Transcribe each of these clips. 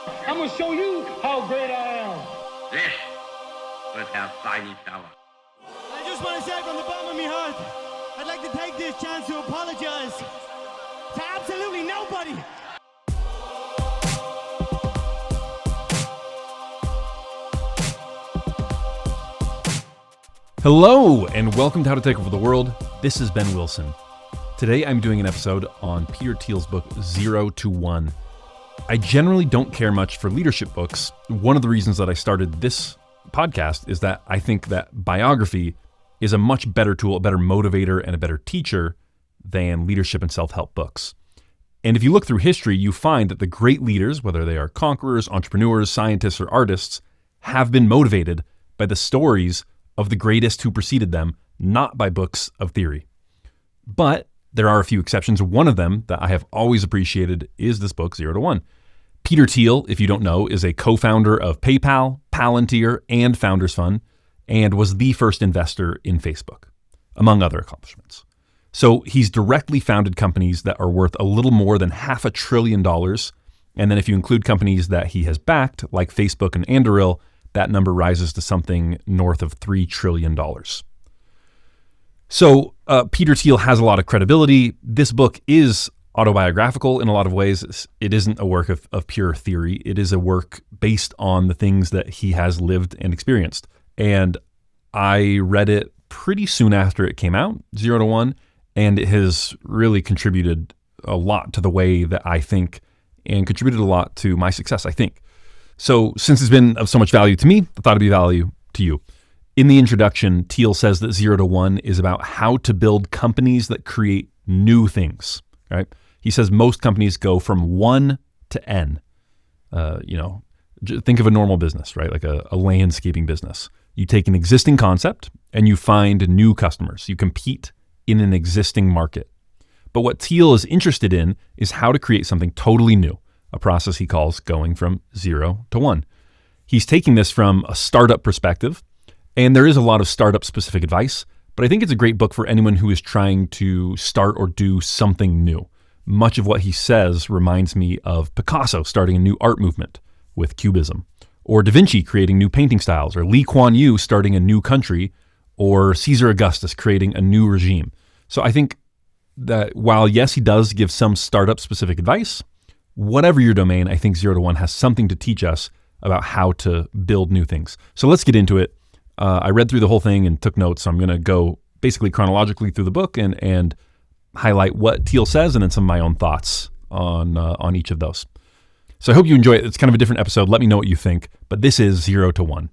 I'm gonna show you how great I am. This was our tiny fella. I just want to say from the bottom of my heart, I'd like to take this chance to apologize to absolutely nobody. Hello, and welcome to How to Take Over the World. This is Ben Wilson. Today I'm doing an episode on Peter Thiel's book, 0 to 1. I generally don't care much for leadership books. One of the reasons that I started this podcast is that I think that biography is a much better tool, a better motivator, and a better teacher than leadership and self-help books. And if you look through history, you find that the great leaders, whether they are conquerors, entrepreneurs, scientists, or artists, have been motivated by the stories of the greatest who preceded them, not by books of theory. But there are a few exceptions. One of them that I have always appreciated is this book, 0 to 1. Peter Thiel, if you don't know, is a co-founder of PayPal, Palantir, and Founders Fund, and was the first investor in Facebook, among other accomplishments. So he's directly founded companies that are worth a little more than $500 billion. And then if you include companies that he has backed, like Facebook and Anduril, that number rises to something north of $3 trillion. So Peter Thiel has a lot of credibility. This book is autobiographical in a lot of ways. It isn't a work of pure theory. It is a work based on the things that he has lived and experienced. And I read it pretty soon after it came out, 0 to 1, and it has really contributed a lot to the way that I think and contributed a lot to my success, I think. So since it's been of so much value to me, I thought it'd be value to you. In the introduction, Thiel says that 0 to 1 is about how to build companies that create new things, right? He says most companies go from 1 to N. Think of a normal business, right? Like a landscaping business. You take an existing concept and you find new customers. You compete in an existing market. But what Thiel is interested in is how to create something totally new. A process he calls going from 0 to 1. He's taking this from a startup perspective, and there is a lot of startup specific advice, but I think it's a great book for anyone who is trying to start or do something new. Much of what he says reminds me of Picasso starting a new art movement with Cubism, or Da Vinci creating new painting styles, or Lee Kuan Yew starting a new country, or Caesar Augustus creating a new regime. So I think that while yes, he does give some startup specific advice, whatever your domain, I think 0 to 1 has something to teach us about how to build new things. So let's get into it. I read through the whole thing and took notes. So I'm going to go basically chronologically through the book and highlight what Thiel says and then some of my own thoughts on each of those. So I hope you enjoy it. It's kind of a different episode. Let me know what you think. But this is 0 to 1.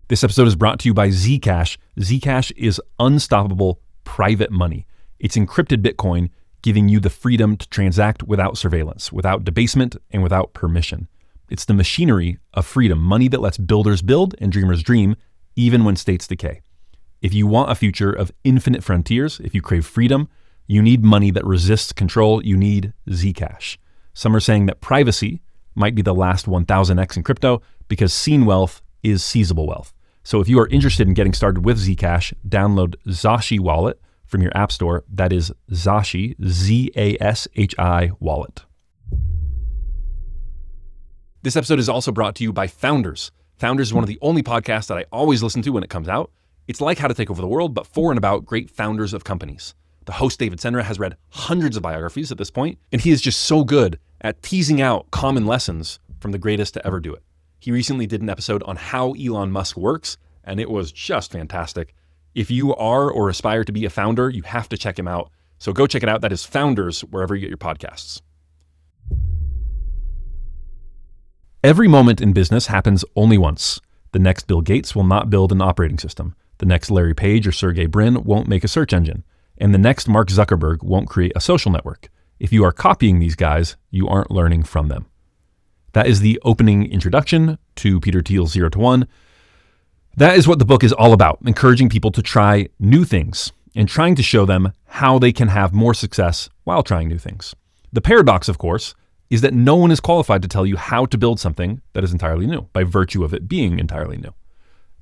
This episode is brought to you by Zcash. Zcash is unstoppable private money. It's encrypted Bitcoin, giving you the freedom to transact without surveillance, without debasement, and without permission. It's the machinery of freedom, money that lets builders build and dreamers dream, even when states decay. If you want a future of infinite frontiers, if you crave freedom, you need money that resists control, you need Zcash. Some are saying that privacy might be the last 1000x in crypto because seen wealth is seizable wealth. So if you are interested in getting started with Zcash, download Zashi Wallet from your app store. That is Zashi, Z-A-S-H-I wallet. This episode is also brought to you by Founders. Founders is one of the only podcasts that I always listen to when it comes out. It's like How to Take Over the World, but for and about great founders of companies. The host, David Senra, has read hundreds of biographies at this point, and he is just so good at teasing out common lessons from the greatest to ever do it. He recently did an episode on how Elon Musk works, and it was just fantastic. If you are or aspire to be a founder, you have to check him out. So go check it out. That is Founders, wherever you get your podcasts. Every moment in business happens only once. The next Bill Gates will not build an operating system. The next Larry Page or Sergey Brin won't make a search engine. And the next Mark Zuckerberg won't create a social network. If you are copying these guys, you aren't learning from them. That is the opening introduction to Peter Thiel's 0 to 1. That is what the book is all about, encouraging people to try new things and trying to show them how they can have more success while trying new things. The paradox, of course, is that no one is qualified to tell you how to build something that is entirely new by virtue of it being entirely new.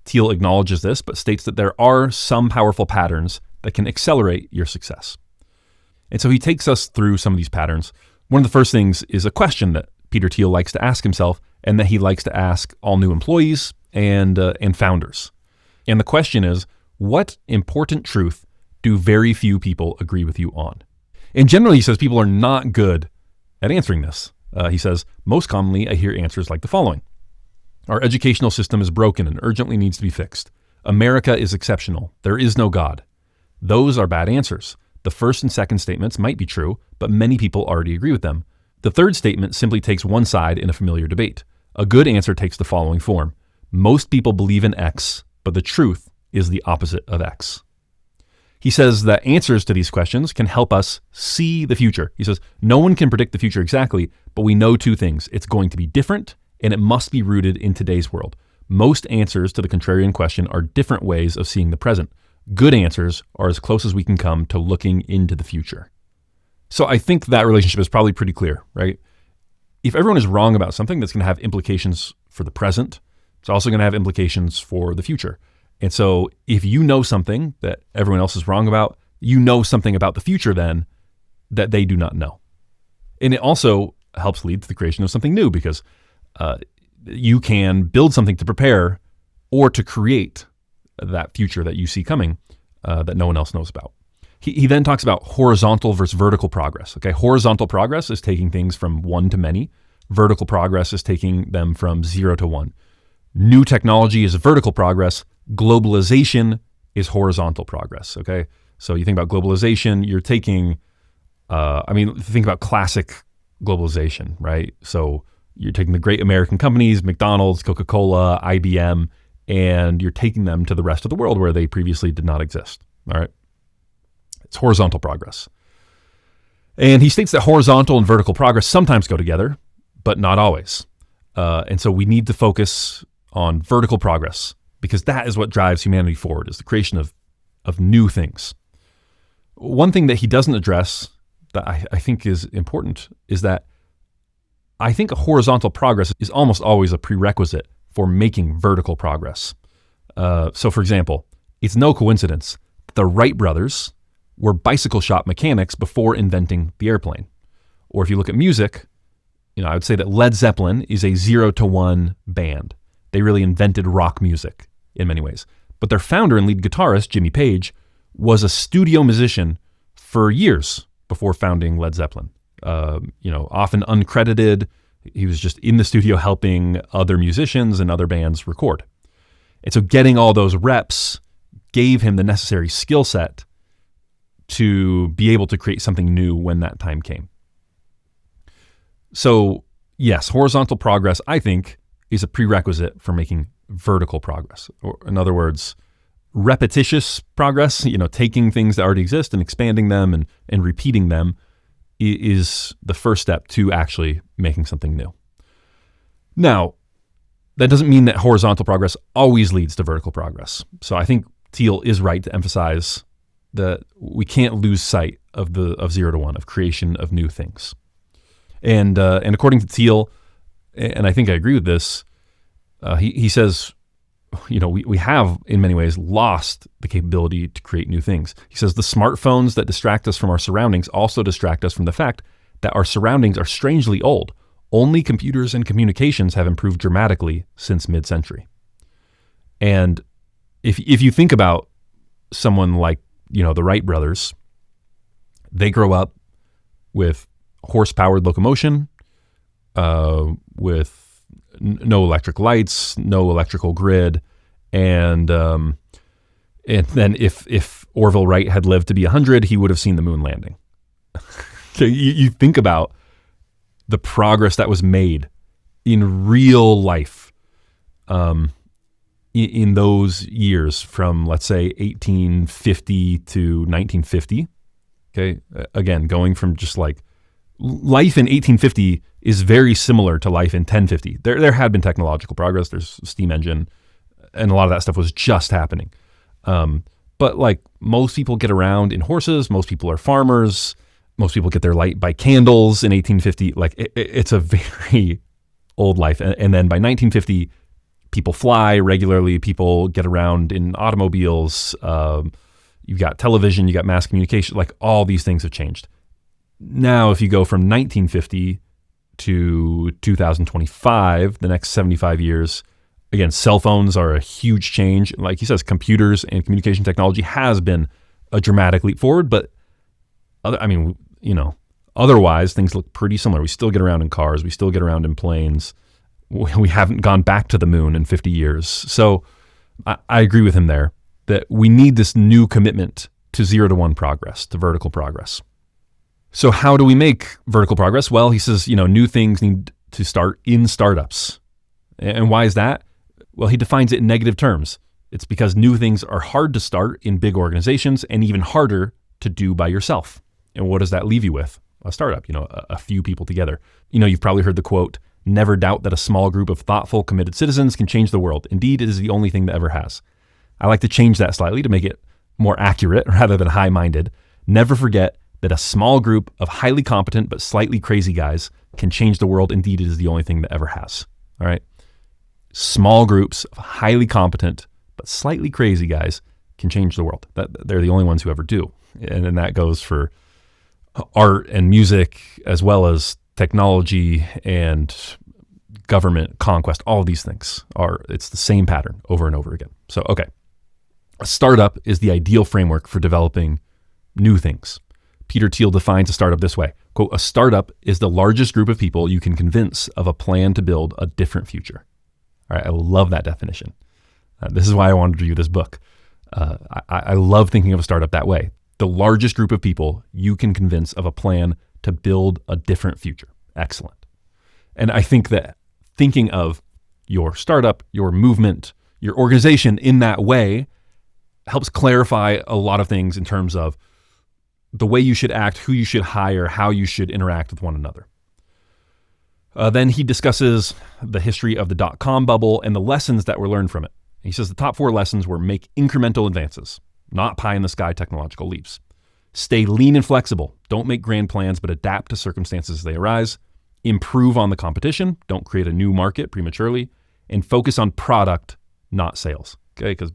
Thiel acknowledges this, but states that there are some powerful patterns that can accelerate your success. And so he takes us through some of these patterns. One of the first things is a question that Peter Thiel likes to ask himself and that he likes to ask all new employees and founders. And the question is, what important truth do very few people agree with you on? And generally, he says people are not good at answering this. He says, most commonly, I hear answers like the following. Our educational system is broken and urgently needs to be fixed. America is exceptional. There is no God. Those are bad answers. The first and second statements might be true, but many people already agree with them. The third statement simply takes one side in a familiar debate. A good answer takes the following form. Most people believe in X, but the truth is the opposite of X. He says that answers to these questions can help us see the future. He says, no one can predict the future exactly, but we know two things. It's going to be different, and it must be rooted in today's world. Most answers to the contrarian question are different ways of seeing the present. Good answers are as close as we can come to looking into the future. So I think that relationship is probably pretty clear, right? If everyone is wrong about something, that's going to have implications for the present. It's also going to have implications for the future. And so if you know something that everyone else is wrong about, you know something about the future then that they do not know. And it also helps lead to the creation of something new because you can build something to prepare or to create that future that you see coming that no one else knows about. He then talks about horizontal versus vertical progress. Okay, horizontal progress is taking things from one to many. Vertical progress is taking them from 0 to 1. New technology is vertical progress. Globalization is horizontal progress. Okay, so you think about globalization, you're taking, think about classic globalization, right? So you're taking the great American companies, McDonald's, Coca-Cola, IBM, and you're taking them to the rest of the world where they previously did not exist. All right. It's horizontal progress. And he states that horizontal and vertical progress sometimes go together, but not always. And so we need to focus on vertical progress because that is what drives humanity forward, is the creation of new things. One thing that he doesn't address that I think is important is that I think a horizontal progress is almost always a prerequisite for making vertical progress. So for example, it's no coincidence that the Wright brothers were bicycle shop mechanics before inventing the airplane. Or if you look at music, I would say that Led Zeppelin is a 0 to 1 band. They really invented rock music in many ways. But their founder and lead guitarist, Jimmy Page, was a studio musician for years before founding Led Zeppelin. Often uncredited. He was just in the studio helping other musicians and other bands record. And so getting all those reps gave him the necessary skill set to be able to create something new when that time came. So yes, horizontal progress, I think, is a prerequisite for making vertical progress. Or in other words, repetitious progress, taking things that already exist and expanding them and repeating them is the first step to actually making something new. Now, that doesn't mean that horizontal progress always leads to vertical progress. So I think Thiel is right to emphasize that we can't lose sight of 0 to 1, of creation of new things. And according to Thiel, and I think I agree with this, he says, we have in many ways lost the capability to create new things. He says the smartphones that distract us from our surroundings also distract us from the fact that our surroundings are strangely old. Only computers and communications have improved dramatically since mid-century. And if you think about someone like, the Wright brothers, they grow up with horse-powered locomotion, with no electric lights, no electrical grid, and then if Orville Wright had lived to be 100, he would have seen the moon landing. So you think about the progress that was made in real life in those years from, let's say, 1850 to 1950. Okay, again, going from just like life in 1850 is very similar to life in 1050. There had been technological progress. There's a steam engine, and a lot of that stuff was just happening. But like most people get around in horses, most people are farmers, most people get their light by candles in 1850. Like it's a very old life. And then by 1950, people fly regularly. People get around in automobiles. You've got television, you got mass communication. Like all these things have changed. Now, if you go from 1950 to 2025, the next 75 years, again, cell phones are a huge change. Like he says, computers and communication technology has been a dramatic leap forward, but otherwise things look pretty similar. We still get around in cars. We still get around in planes. We haven't gone back to the moon in 50 years. So I agree with him there that we need this new commitment to 0 to 1 progress, to vertical progress. So how do we make vertical progress? Well, he says, new things need to start in startups. And why is that? Well, he defines it in negative terms. It's because new things are hard to start in big organizations and even harder to do by yourself. And what does that leave you with? A startup, a few people together. You've probably heard the quote, "Never doubt that a small group of thoughtful, committed citizens can change the world. Indeed, it is the only thing that ever has." I like to change that slightly to make it more accurate rather than high-minded. Never forget that a small group of highly competent but slightly crazy guys can change the world. Indeed, it is the only thing that ever has. All right? Small groups of highly competent but slightly crazy guys can change the world. They're the only ones who ever do. And then that goes for art and music as well as technology and government conquest. All of these things it's the same pattern over and over again. So, okay. A startup is the ideal framework for developing new things. Peter Thiel defines a startup this way, quote, "A startup is the largest group of people you can convince of a plan to build a different future." All right, I love that definition. This is why I wanted to review this book. I love thinking of a startup that way. The largest group of people you can convince of a plan to build a different future. Excellent. And I think that thinking of your startup, your movement, your organization in that way helps clarify a lot of things in terms of the way you should act, who you should hire, how you should interact with one another. Then he discusses the history of the dot-com bubble and the lessons that were learned from it. He says the top 4 lessons were: make incremental advances, not pie-in-the-sky technological leaps. Stay lean and flexible. Don't make grand plans, but adapt to circumstances as they arise. Improve on the competition. Don't create a new market prematurely. And focus on product, not sales. Okay, because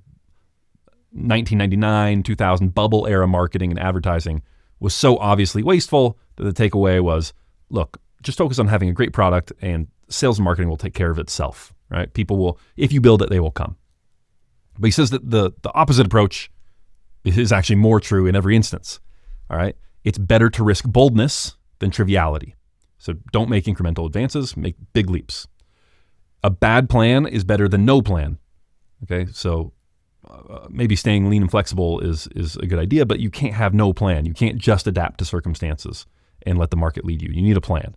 1999, 2000 bubble era marketing and advertising was so obviously wasteful that the takeaway was, look, just focus on having a great product and sales and marketing will take care of itself, right? People will, if you build it, they will come. But he says that the opposite approach is actually more true in every instance, all right? It's better to risk boldness than triviality. So don't make incremental advances, make big leaps. A bad plan is better than no plan, okay? So maybe staying lean and flexible is a good idea, but you can't have no plan. You can't just adapt to circumstances and let the market lead you. You need a plan.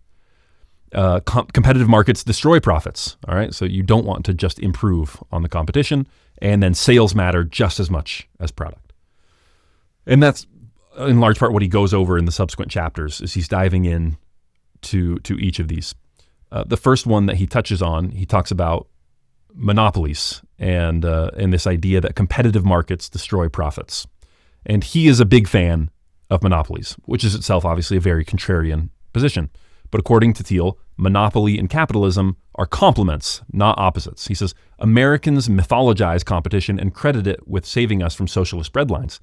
Competitive markets destroy profits, all right? So you don't want to just improve on the competition, and then sales matter just as much as product. And that's in large part what he goes over in the subsequent chapters as he's diving in to each of these. The first one that he touches on, he talks about monopolies and this idea that competitive markets destroy profits. And he is a big fan of monopolies, which is itself obviously a very contrarian position. But according to Thiel, monopoly and capitalism are complements, not opposites. He says, Americans mythologize competition and credit it with saving us from socialist breadlines.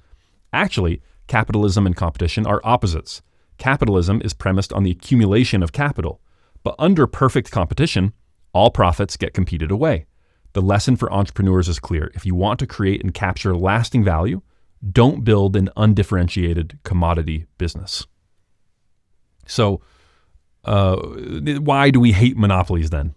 Actually, capitalism and competition are opposites. Capitalism is premised on the accumulation of capital. But under perfect competition, all profits get competed away. The lesson for entrepreneurs is clear. If you want to create and capture lasting value, don't build an undifferentiated commodity business. So why do we hate monopolies then?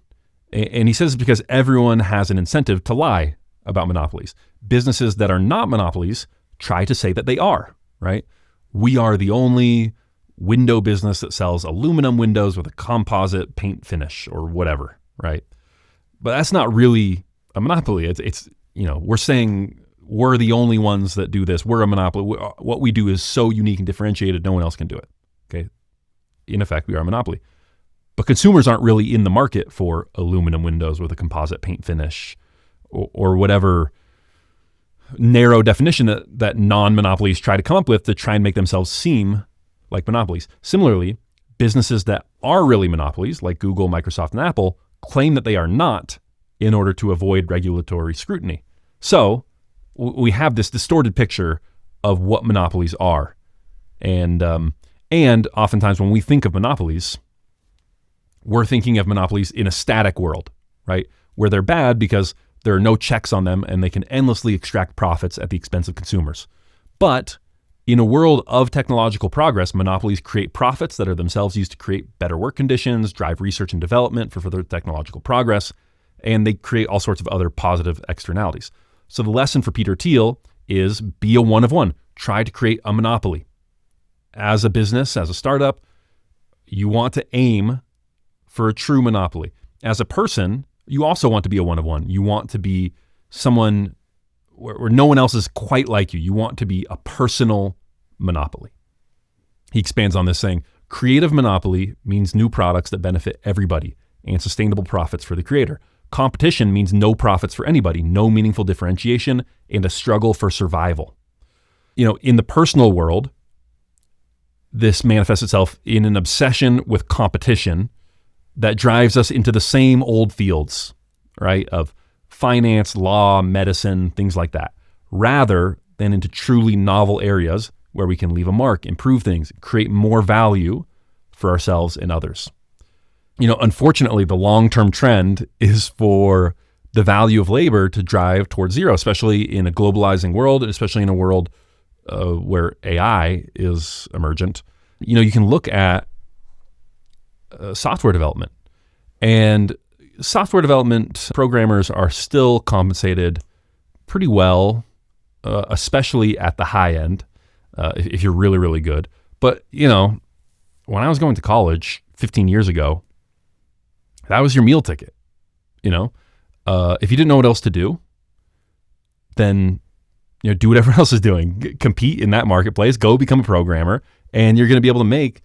And he says it's because everyone has an incentive to lie about monopolies. Businesses that are not monopolies try to say that they are, right? We are the only window business that sells aluminum windows with a composite paint finish or whatever, right? But that's not really a monopoly. It's we're saying we're the only ones that do this. We're a monopoly. What we do is so unique and differentiated, no one else can do it. Okay. In effect, we are a monopoly. But consumers aren't really in the market for aluminum windows with a composite paint finish or whatever narrow definition that non-monopolies try to come up with to try and make themselves seem like monopolies. Similarly, businesses that are really monopolies, like Google, Microsoft, and Apple, claim that they are not in order to avoid regulatory scrutiny. So we have this distorted picture of what monopolies are. And And oftentimes when we think of monopolies, we're thinking of monopolies in a static world, right? Where they're bad because there are no checks on them and they can endlessly extract profits at the expense of consumers. But in a world of technological progress, monopolies create profits that are themselves used to create better work conditions, drive research and development for further technological progress, and they create all sorts of other positive externalities. So the lesson for Peter Thiel is be a one of one. Try to create a monopoly. As a business, as a startup, you want to aim for a true monopoly. As a person, you also want to be a one of one. You want to be someone where no one else is quite like you. You want to be a personal monopoly. He expands on this saying, creative monopoly means new products that benefit everybody and sustainable profits for the creator. Competition means no profits for anybody, no meaningful differentiation, and a struggle for survival. In the personal world, this manifests itself in an obsession with competition that drives us into the same old fields, right, of finance, law, medicine, things like that, rather than into truly novel areas where we can leave a mark, improve things, create more value for ourselves and others. Unfortunately, the long-term trend is for the value of labor to drive towards zero, especially in a globalizing world, and especially in a world where AI is emergent. You can look at software development, and software development programmers are still compensated pretty well, especially at the high end, if you're really, really good. But, when I was going to college 15 years ago, that was your meal ticket. If you didn't know what else to do, then, do whatever else is doing. Compete in that marketplace, go become a programmer, and you're going to be able to make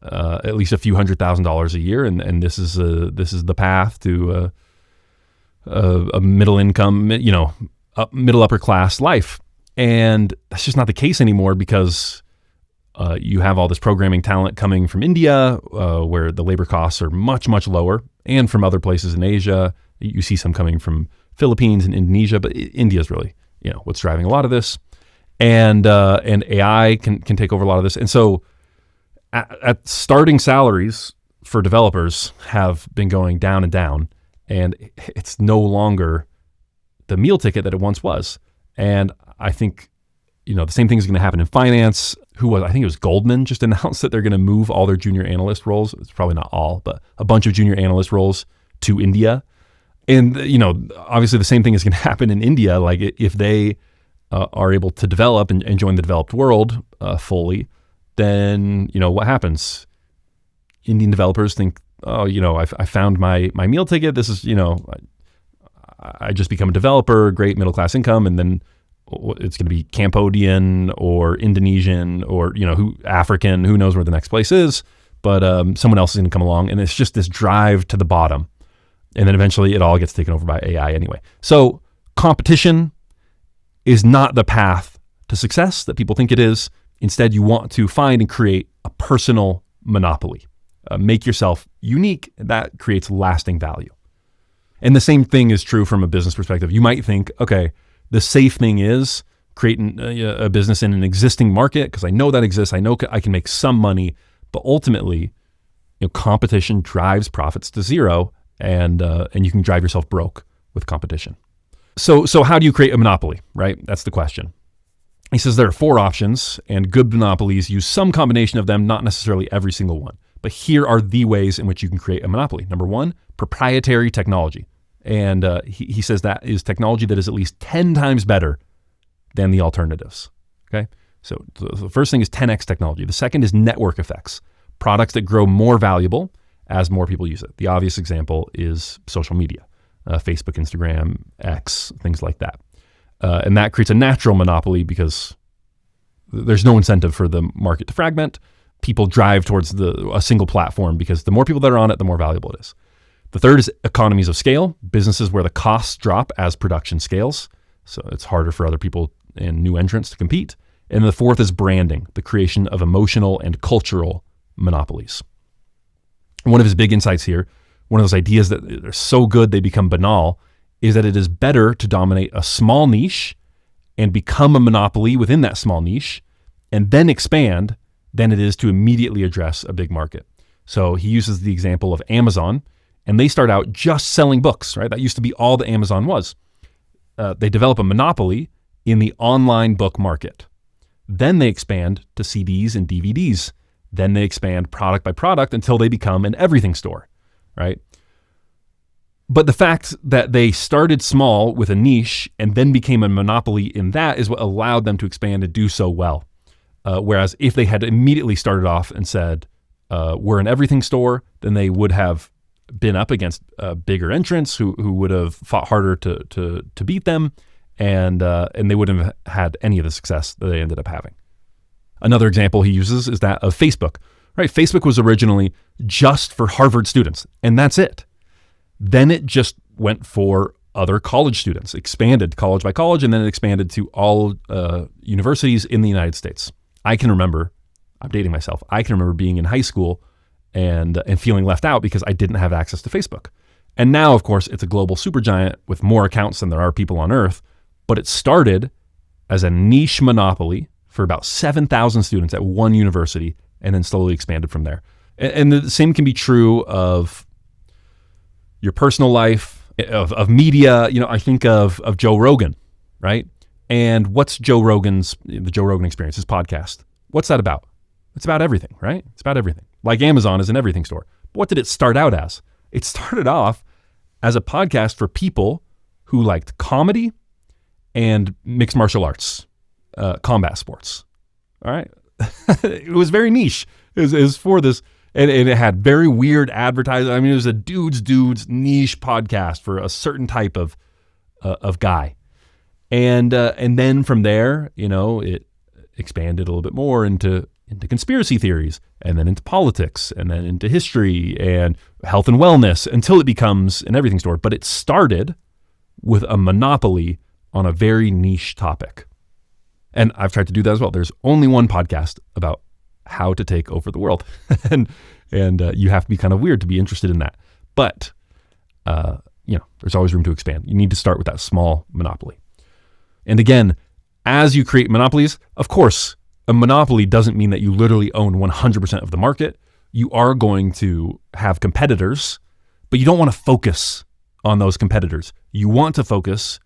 at least a few $100,000 a year, and this is the path to a middle income, middle upper class life. And that's just not the case anymore because you have all this programming talent coming from India, where the labor costs are much, much lower, and from other places in Asia. You see some coming from Philippines and Indonesia, but India is really what's driving a lot of this, and AI can take over a lot of this, and so. At starting salaries for developers have been going down and down, and it's no longer the meal ticket that it once was. And I think, the same thing is going to happen in finance. I think it was Goldman just announced that they're going to move all their junior analyst roles. It's probably not all, but a bunch of junior analyst roles to India. And, obviously the same thing is going to happen in India. Like if they are able to develop and join the developed world fully, then, what happens? Indian developers think, I found my meal ticket. This is, I just become a developer, great middle-class income, and then it's going to be Cambodian or Indonesian or, African, who knows where the next place is, but someone else is going to come along, and it's just this drive to the bottom. And then eventually it all gets taken over by AI anyway. So competition is not the path to success that people think it is. Instead, you want to find and create a personal monopoly. Make yourself unique. That creates lasting value. And the same thing is true from a business perspective. You might think, okay, the safe thing is creating a business in an existing market because I know that exists. I know I can make some money. But ultimately, competition drives profits to zero, and you can drive yourself broke with competition. So how do you create a monopoly, right? That's the question. He says there are 4 options, and good monopolies use some combination of them, not necessarily every single one. But here are the ways in which you can create a monopoly. Number 1, proprietary technology. And he says that is technology that is at least 10 times better than the alternatives. Okay? So the first thing is 10x technology. The second is network effects, products that grow more valuable as more people use it. The obvious example is social media, Facebook, Instagram, X, things like that. And that creates a natural monopoly because there's no incentive for the market to fragment. People drive towards a single platform because the more people that are on it, the more valuable it is. The third is economies of scale, businesses where the costs drop as production scales. So it's harder for other people and new entrants to compete. And the fourth is branding, the creation of emotional and cultural monopolies. One of his big insights here, one of those ideas that are so good they become banal, is that it is better to dominate a small niche and become a monopoly within that small niche and then expand than it is to immediately address a big market. So he uses the example of Amazon, and they start out just selling books, right? That used to be all that Amazon was. They develop a monopoly in the online book market. Then they expand to CDs and DVDs. Then they expand product by product until they become an everything store, right? But the fact that they started small with a niche and then became a monopoly in that is what allowed them to expand and do so well. Whereas if they had immediately started off and said, we're an everything store, then they would have been up against bigger entrants who would have fought harder to beat them, and they wouldn't have had any of the success that they ended up having. Another example he uses is that of Facebook. Right? Facebook was originally just for Harvard students, and that's it. Then it just went for other college students, expanded college by college, and then it expanded to all universities in the United States. I can remember, I'm dating myself, I can remember being in high school and feeling left out because I didn't have access to Facebook. And now, of course, it's a global supergiant with more accounts than there are people on Earth, but it started as a niche monopoly for about 7,000 students at one university and then slowly expanded from there. And the same can be true of your personal life, of media. You know, I think of Joe Rogan, right? And what's the Joe Rogan Experience, his podcast? What's that about? It's about everything, right? It's about everything. Like Amazon is an everything store. But what did it start out as? It started off as a podcast for people who liked comedy and mixed martial arts, combat sports. All right. It was very niche. It was for this, and it had very weird advertising. I mean, it was a dude's niche podcast for a certain type of guy. And then from there, you know, it expanded a little bit more into conspiracy theories, and then into politics, and then into history and health and wellness until it becomes an everything store. But it started with a monopoly on a very niche topic. And I've tried to do that as well. There's only one podcast about how to take over the world. and you have to be kind of weird to be interested in that. But, you know, there's always room to expand. You need to start with that small monopoly. And again, as you create monopolies, of course, a monopoly doesn't mean that you literally own 100% of the market. You are going to have competitors, but you don't want to focus on those competitors. You want to focus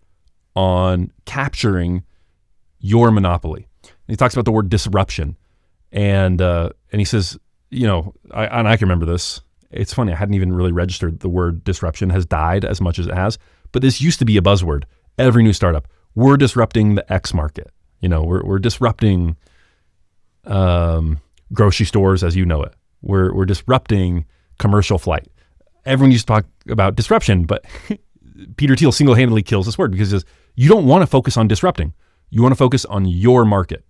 on capturing your monopoly. And he talks about the word disruption. And he says, you know, I can remember this. It's funny, I hadn't even really registered the word disruption has died as much as it has, but this used to be a buzzword. Every new startup, we're disrupting the X market. You know, we're disrupting grocery stores as you know it. We're disrupting commercial flight. Everyone used to talk about disruption, but Peter Thiel single-handedly kills this word because he says, you don't want to focus on disrupting. You want to focus on your market.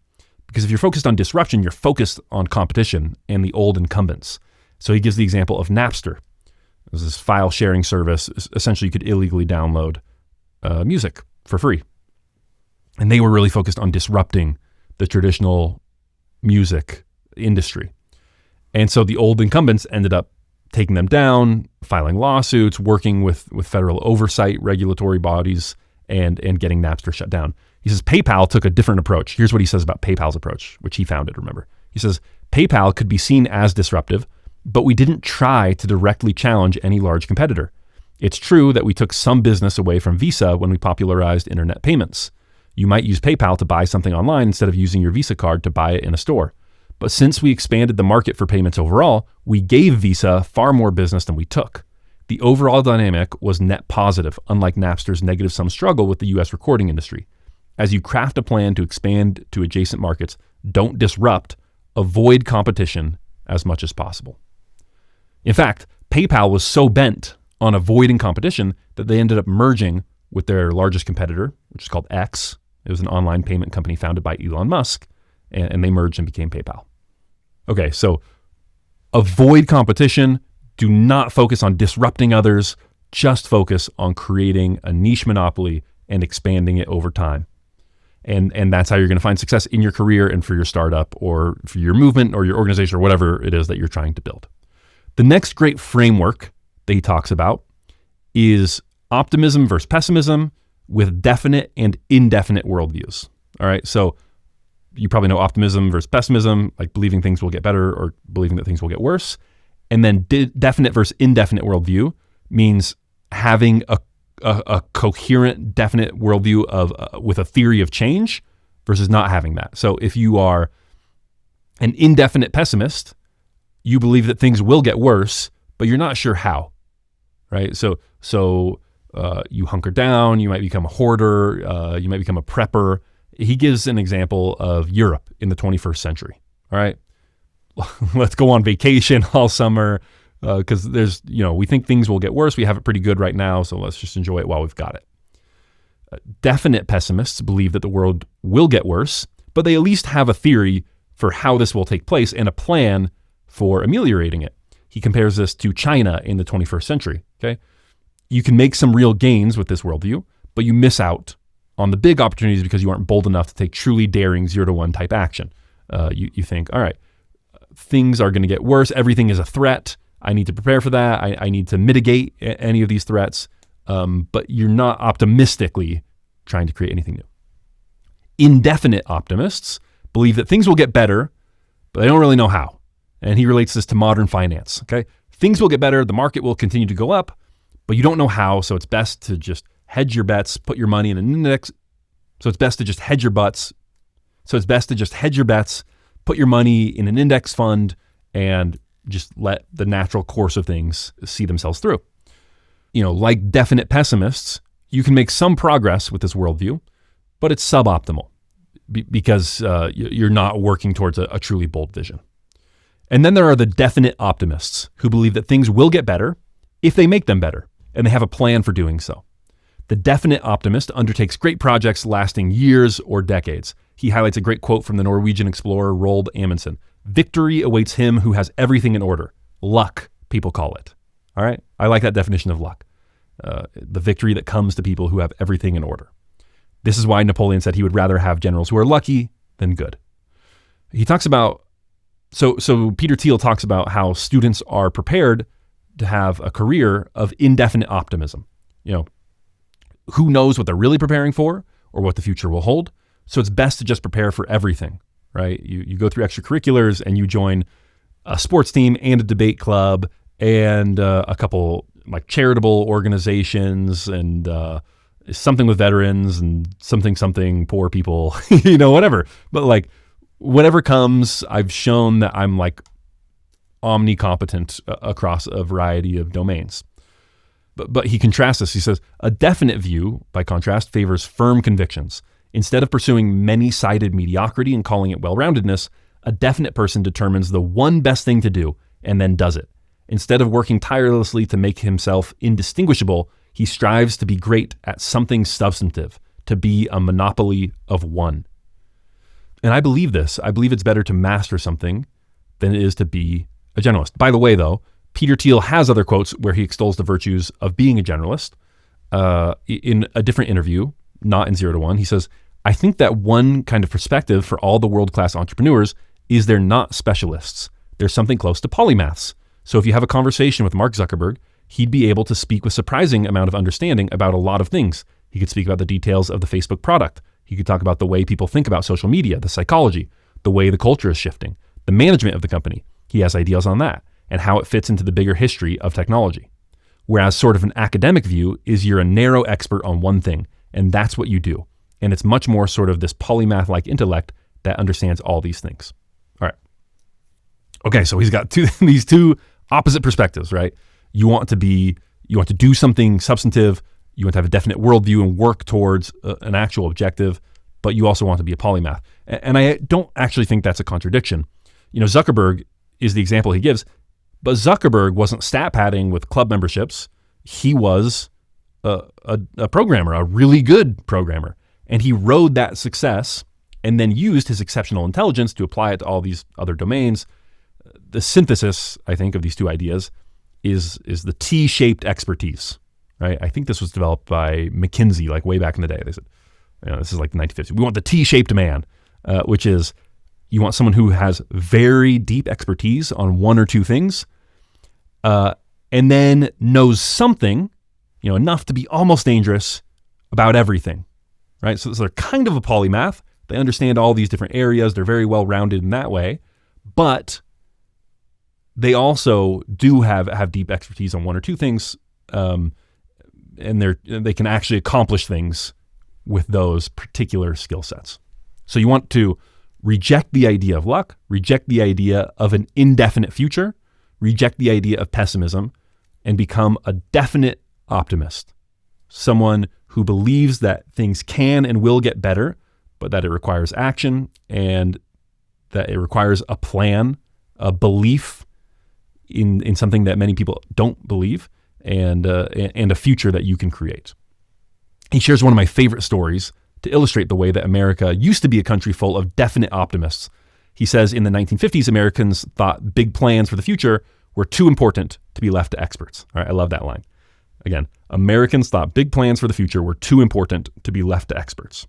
Because if you're focused on disruption, you're focused on competition and the old incumbents. So he gives the example of Napster. It was this file sharing service. Essentially, you could illegally download music for free. And they were really focused on disrupting the traditional music industry. And so the old incumbents ended up taking them down, filing lawsuits, working with federal oversight regulatory bodies, and getting Napster shut down. He says PayPal took a different approach. Here's what he says about PayPal's approach, which he founded, remember. He says, PayPal could be seen as disruptive, but we didn't try to directly challenge any large competitor. It's true that we took some business away from Visa when we popularized internet payments. You might use PayPal to buy something online instead of using your Visa card to buy it in a store. But since we expanded the market for payments overall, we gave Visa far more business than we took. The overall dynamic was net positive, unlike Napster's negative-sum struggle with the U.S. recording industry. As you craft a plan to expand to adjacent markets, don't disrupt, avoid competition as much as possible. In fact, PayPal was so bent on avoiding competition that they ended up merging with their largest competitor, which is called X. It was an online payment company founded by Elon Musk, and they merged and became PayPal. Okay, so avoid competition. Do not focus on disrupting others. Just focus on creating a niche monopoly and expanding it over time. And that's how you're going to find success in your career and for your startup or for your movement or your organization or whatever it is that you're trying to build. The next great framework that he talks about is optimism versus pessimism with definite and indefinite worldviews. All right. So you probably know optimism versus pessimism, like believing things will get better or believing that things will get worse. And then definite versus indefinite worldview means having a coherent, definite worldview of with a theory of change versus not having that. So if you are an indefinite pessimist, you believe that things will get worse, but you're not sure how, right? So you hunker down, you might become a hoarder, you might become a prepper. He gives an example of Europe in the 21st century. All right, let's go on vacation all summer because we think things will get worse. We have it pretty good right now, so let's just enjoy it while we've got it. Definite pessimists believe that the world will get worse, but they at least have a theory for how this will take place and a plan for ameliorating it. He compares this to China in the 21st century. Okay, you can make some real gains with this worldview, but you miss out on the big opportunities because you aren't bold enough to take truly daring 0-to-1 type action. You think, all right, things are going to get worse. Everything is a threat. I need to prepare for that. I need to mitigate any of these threats. But you're not optimistically trying to create anything new. Indefinite optimists believe that things will get better, but they don't really know how. And he relates this to modern finance. Okay, things will get better. The market will continue to go up, but you don't know how. So it's best to just hedge your bets, put your money in an index. So it's best to just hedge your bets. So it's best to just hedge your bets, put your money in an index fund, and just let the natural course of things see themselves through. Like definite pessimists, you can make some progress with this worldview, but it's suboptimal because you're not working towards a truly bold vision. And then there are the definite optimists who believe that things will get better if they make them better, and they have a plan for doing so. The definite optimist undertakes great projects lasting years or decades. He highlights a great quote from the Norwegian explorer Roald Amundsen. Victory awaits him who has everything in order. Luck, people call it. All right? I like that definition of luck. The victory that comes to people who have everything in order. This is why Napoleon said he would rather have generals who are lucky than good. He talks about, so Peter Thiel talks about how students are prepared to have a career of indefinite optimism. Who knows what they're really preparing for or what the future will hold. So it's best to just prepare for everything, right? You go through extracurriculars and you join a sports team and a debate club and a couple like charitable organizations and something with veterans and something poor people, whatever. But like whatever comes, I've shown that I'm like omnicompetent across a variety of domains. But he contrasts this. He says, a definite view, by contrast, favors firm convictions. Instead of pursuing many-sided mediocrity and calling it well-roundedness, a definite person determines the one best thing to do and then does it. Instead of working tirelessly to make himself indistinguishable, he strives to be great at something substantive, to be a monopoly of one. And I believe this. I believe it's better to master something than it is to be a generalist. By the way, though, Peter Thiel has other quotes where he extols the virtues of being a generalist. In a different interview, not in 0-to-1, he says, I think that one kind of perspective for all the world-class entrepreneurs is they're not specialists. They're something close to polymaths. So if you have a conversation with Mark Zuckerberg, he'd be able to speak with surprising amount of understanding about a lot of things. He could speak about the details of the Facebook product. He could talk about the way people think about social media, the psychology, the way the culture is shifting, the management of the company. He has ideas on that and how it fits into the bigger history of technology. Whereas sort of an academic view is you're a narrow expert on one thing, and that's what you do. And it's much more sort of this polymath-like intellect that understands all these things. All right. Okay, so he's got these two opposite perspectives, right? You want to do something substantive, you want to have a definite worldview and work towards an actual objective, but you also want to be a polymath. And I don't actually think that's a contradiction. Zuckerberg is the example he gives, but Zuckerberg wasn't stat padding with club memberships. He was a programmer, a really good programmer. And he rode that success and then used his exceptional intelligence to apply it to all these other domains. The synthesis, I think, of these two ideas is the T-shaped expertise, right? I think this was developed by McKinsey, like way back in the day. They said, this is like the 1950s. We want the T-shaped man, which is you want someone who has very deep expertise on one or two things, and then knows something, enough to be almost dangerous about everything, right? So they're kind of a polymath. They understand all these different areas. They're very well-rounded in that way. But they also do have deep expertise on one or two things, and they can actually accomplish things with those particular skill sets. So you want to reject the idea of luck, reject the idea of an indefinite future, reject the idea of pessimism, and become a definite optimist. Someone who believes that things can and will get better, but that it requires action and that it requires a plan, a belief in something that many people don't believe, and a future that you can create. He shares one of my favorite stories to illustrate the way that America used to be a country full of definite optimists. He says in the 1950s, Americans thought big plans for the future were too important to be left to experts. All right, I love that line. Again, Americans thought big plans for the future were too important to be left to experts.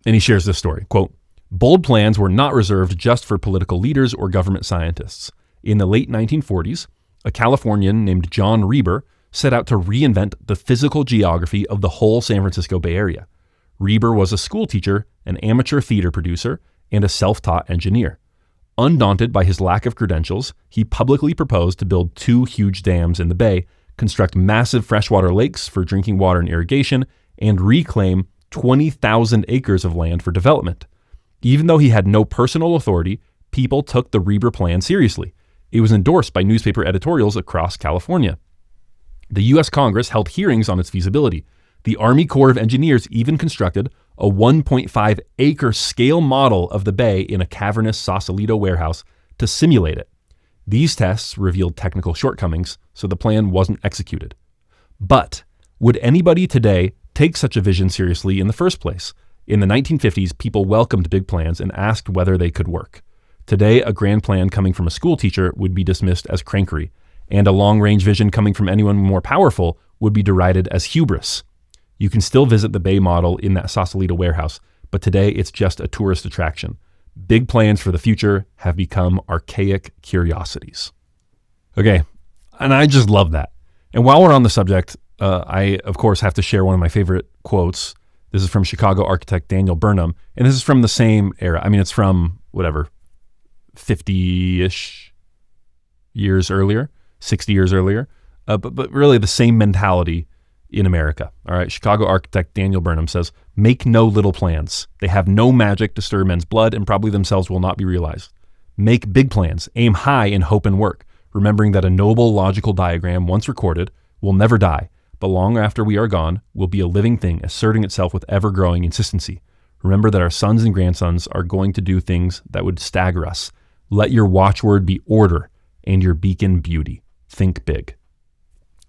And he shares this story, quote, "Bold plans were not reserved just for political leaders or government scientists. In the late 1940s, a Californian named John Reber set out to reinvent the physical geography of the whole San Francisco Bay Area. Reber was a school teacher, an amateur theater producer, and a self-taught engineer. Undaunted by his lack of credentials, he publicly proposed to build 2 huge dams in the bay, construct massive freshwater lakes for drinking water and irrigation, and reclaim 20,000 acres of land for development. Even though he had no personal authority, people took the Reber plan seriously. It was endorsed by newspaper editorials across California. The U.S. Congress held hearings on its feasibility. The Army Corps of Engineers even constructed a 1.5-acre scale model of the bay in a cavernous Sausalito warehouse to simulate it. These tests revealed technical shortcomings, so the plan wasn't executed. But would anybody today take such a vision seriously in the first place? In the 1950s, people welcomed big plans and asked whether they could work. Today, a grand plan coming from a school teacher would be dismissed as crankery, and a long-range vision coming from anyone more powerful would be derided as hubris. You can still visit the Bay model in that Sausalito warehouse, but today it's just a tourist attraction. Big plans for the future have become archaic curiosities." Okay, and I just love that. And while we're on the subject, I, of course, have to share one of my favorite quotes. This is from Chicago architect Daniel Burnham, and this is from the same era. I mean, it's from, 50-ish years earlier, 60 years earlier, but really the same mentality in America. All right, Chicago architect Daniel Burnham says, "Make no little plans. They have no magic to stir men's blood and probably themselves will not be realized. Make big plans, aim high in hope and work, remembering that a noble logical diagram once recorded will never die, but long after we are gone will be a living thing asserting itself with ever-growing insistency. Remember that our sons and grandsons are going to do things that would stagger us. Let your watchword be order and your beacon beauty. Think big."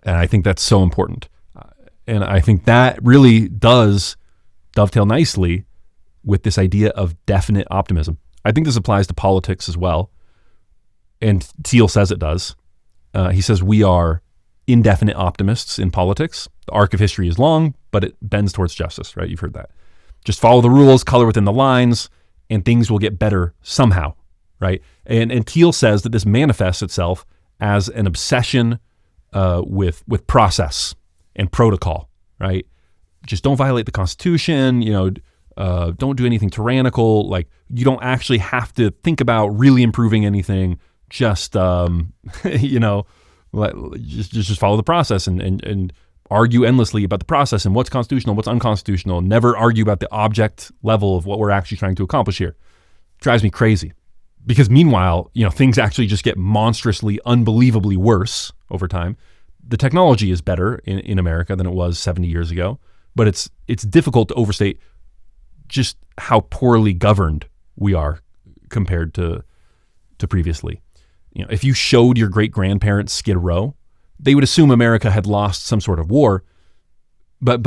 And I think that's so important. And I think that really does dovetail nicely with this idea of definite optimism. I think this applies to politics as well. And Thiel says it does. He says we are indefinite optimists in politics. The arc of history is long, but it bends towards justice, right? You've heard that. Just follow the rules, color within the lines, and things will get better somehow, right? And Thiel says that this manifests itself as an obsession with process and protocol, right? Just don't violate the Constitution, don't do anything tyrannical. Like, you don't actually have to think about really improving anything. Just, just follow the process and argue endlessly about the process and what's constitutional, what's unconstitutional. Never argue about the object level of what we're actually trying to accomplish here. Drives me crazy. Because meanwhile, things actually just get monstrously, unbelievably worse over time. The technology is better in America than it was 70 years ago, but it's difficult to overstate just how poorly governed we are compared to previously. If you showed your great-grandparents Skid Row, they would assume America had lost some sort of war, but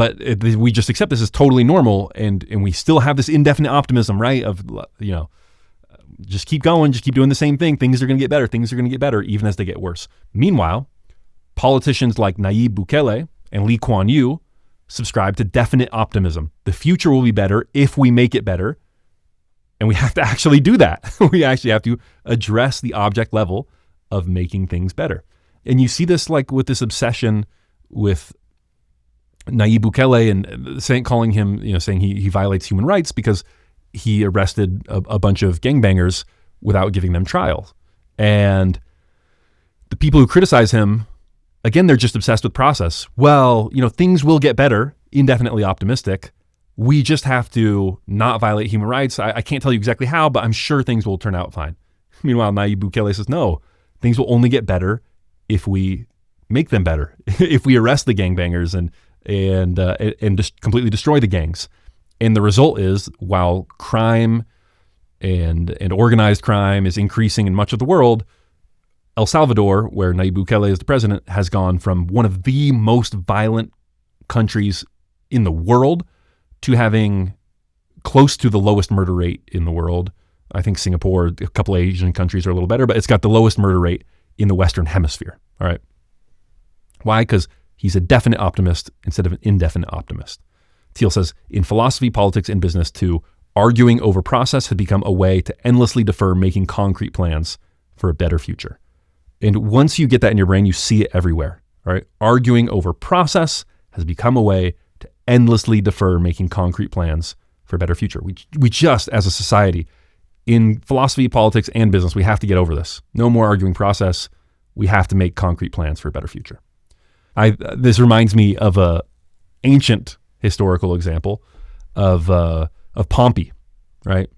we just accept this as totally normal, and we still have this indefinite optimism, right? Of just keep going, just keep doing the same thing. Things are going to get better. Things are going to get better, even as they get worse. Meanwhile, politicians like Nayib Bukele and Lee Kuan Yew subscribe to definite optimism. The future will be better if we make it better. And we have to actually do that. We actually have to address the object level of making things better. And you see this like with this obsession with Nayib Bukele and calling him, saying he violates human rights because he arrested a bunch of gangbangers without giving them trials. And the people who criticize him, again, they're just obsessed with process. Well, things will get better, indefinitely optimistic. We just have to not violate human rights. I can't tell you exactly how, but I'm sure things will turn out fine. Meanwhile, Nayib Bukele says, no, things will only get better if we make them better, if we arrest the gangbangers and just completely destroy the gangs. And the result is, while crime and organized crime is increasing in much of the world, El Salvador, where Nayib Bukele is the president, has gone from one of the most violent countries in the world to having close to the lowest murder rate in the world. I think Singapore, a couple of Asian countries are a little better, but it's got the lowest murder rate in the Western Hemisphere. All right. Why? Because he's a definite optimist instead of an indefinite optimist. Thiel says, in philosophy, politics, and business too, arguing over process has become a way to endlessly defer making concrete plans for a better future. And once you get that in your brain, you see it everywhere. All right. Arguing over process has become a way to endlessly defer making concrete plans for a better future. We just, as a society, in philosophy, politics, and business, we have to get over this. No more arguing process. We have to make concrete plans for a better future. This reminds me of a ancient historical example of Pompey, right?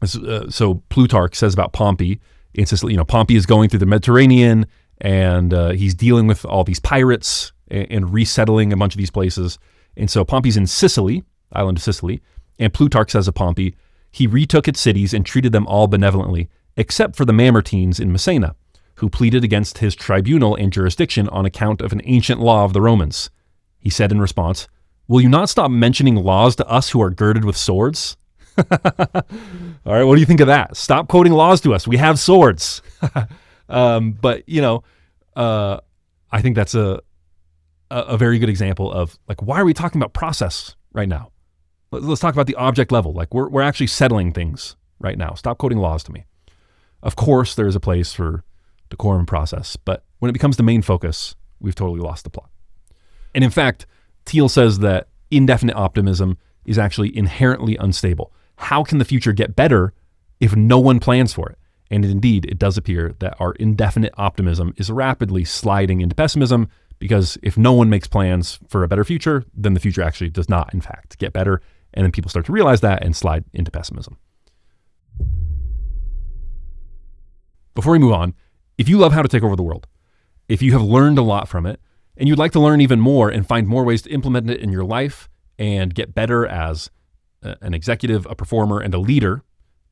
So Plutarch says about Pompey in Sicily, Pompey is going through the Mediterranean and he's dealing with all these pirates and resettling a bunch of these places. And so Pompey's in Sicily, island of Sicily, and Plutarch says of Pompey, he retook its cities and treated them all benevolently, except for the Mamertines in Messana, who pleaded against his tribunal and jurisdiction on account of an ancient law of the Romans. He said in response, will you not stop mentioning laws to us who are girded with swords? All right, what do you think of that? Stop quoting laws to us. We have swords. But, I think that's a very good example of, why are we talking about process right now? Let's talk about the object level. We're actually settling things right now. Stop quoting laws to me. Of course, there is a place for decorum and process, but when it becomes the main focus, we've totally lost the plot. And in fact, Thiel says that indefinite optimism is actually inherently unstable. How can the future get better if no one plans for it? And indeed, it does appear that our indefinite optimism is rapidly sliding into pessimism, because if no one makes plans for a better future, then the future actually does not, in fact, get better. And then people start to realize that and slide into pessimism. Before we move on, if you love How to Take Over the World, if you have learned a lot from it, and you'd like to learn even more and find more ways to implement it in your life and get better as an executive, a performer, and a leader,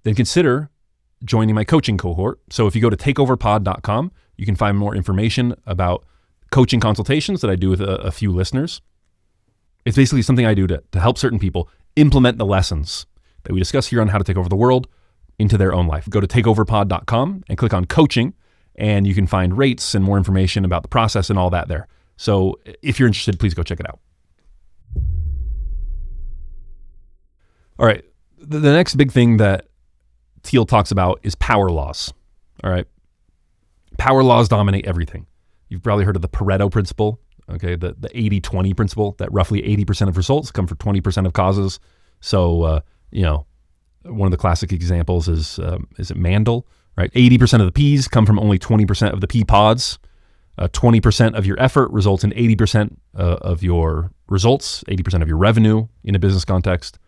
then consider joining my coaching cohort. So if you go to takeoverpod.com, you can find more information about coaching consultations that I do with a few listeners. It's basically something I do to help certain people implement the lessons that we discuss here on How to Take Over the World into their own life. Go to takeoverpod.com and click on coaching, and you can find rates and more information about the process and all that there. So if you're interested, please go check it out. All right. The next big thing that Thiel talks about is power laws. All right. Power laws dominate everything. You've probably heard of the Pareto principle. Okay, the 80-20 principle, that roughly 80% of results come from 20% of causes. So, one of the classic examples is it Mandel, right? 80% of the peas come from only 20% of the pea pods. 20% of your effort results in 80% of your results, 80% of your revenue in a business context.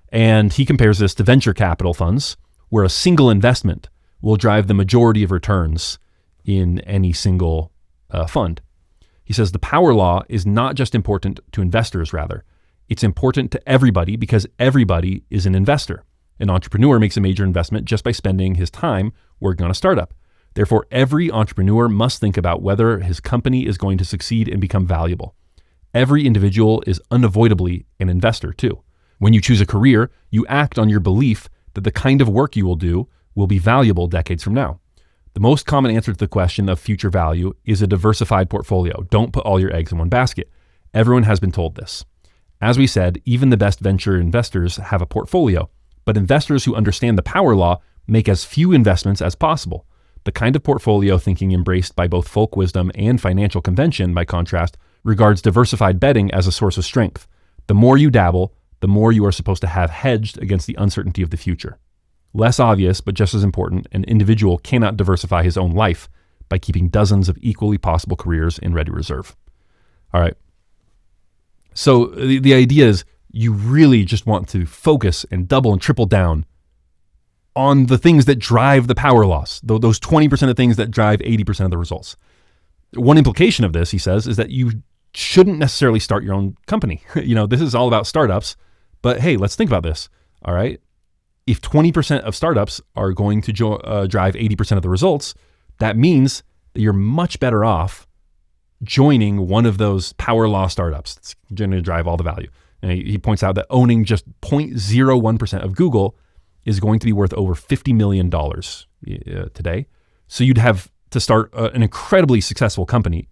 And he compares this to venture capital funds, where a single investment will drive the majority of returns in any single fund. He says the power law is not just important to investors, rather. It's important to everybody because everybody is an investor. An entrepreneur makes a major investment just by spending his time working on a startup. Therefore, every entrepreneur must think about whether his company is going to succeed and become valuable. Every individual is unavoidably an investor too. When you choose a career, you act on your belief that the kind of work you will do will be valuable decades from now. The most common answer to the question of future value is a diversified portfolio. Don't put all your eggs in one basket. Everyone has been told this. As we said, even the best venture investors have a portfolio, but investors who understand the power law make as few investments as possible. The kind of portfolio thinking embraced by both folk wisdom and financial convention, by contrast, regards diversified betting as a source of strength. The more you dabble, the more you are supposed to have hedged against the uncertainty of the future. Less obvious, but just as important, an individual cannot diversify his own life by keeping dozens of equally possible careers in ready reserve. All right. So the idea is you really just want to focus and double and triple down on the things that drive the power loss, those 20% of things that drive 80% of the results. One implication of this, he says, is that you shouldn't necessarily start your own company. This is all about startups, but hey, let's think about this. All right. If 20% of startups are going to drive 80% of the results, that means that you're much better off joining one of those power law startups that's going to drive all the value. And he points out that owning just 0.01% of Google is going to be worth over $50 million today. So you'd have to start an incredibly successful company.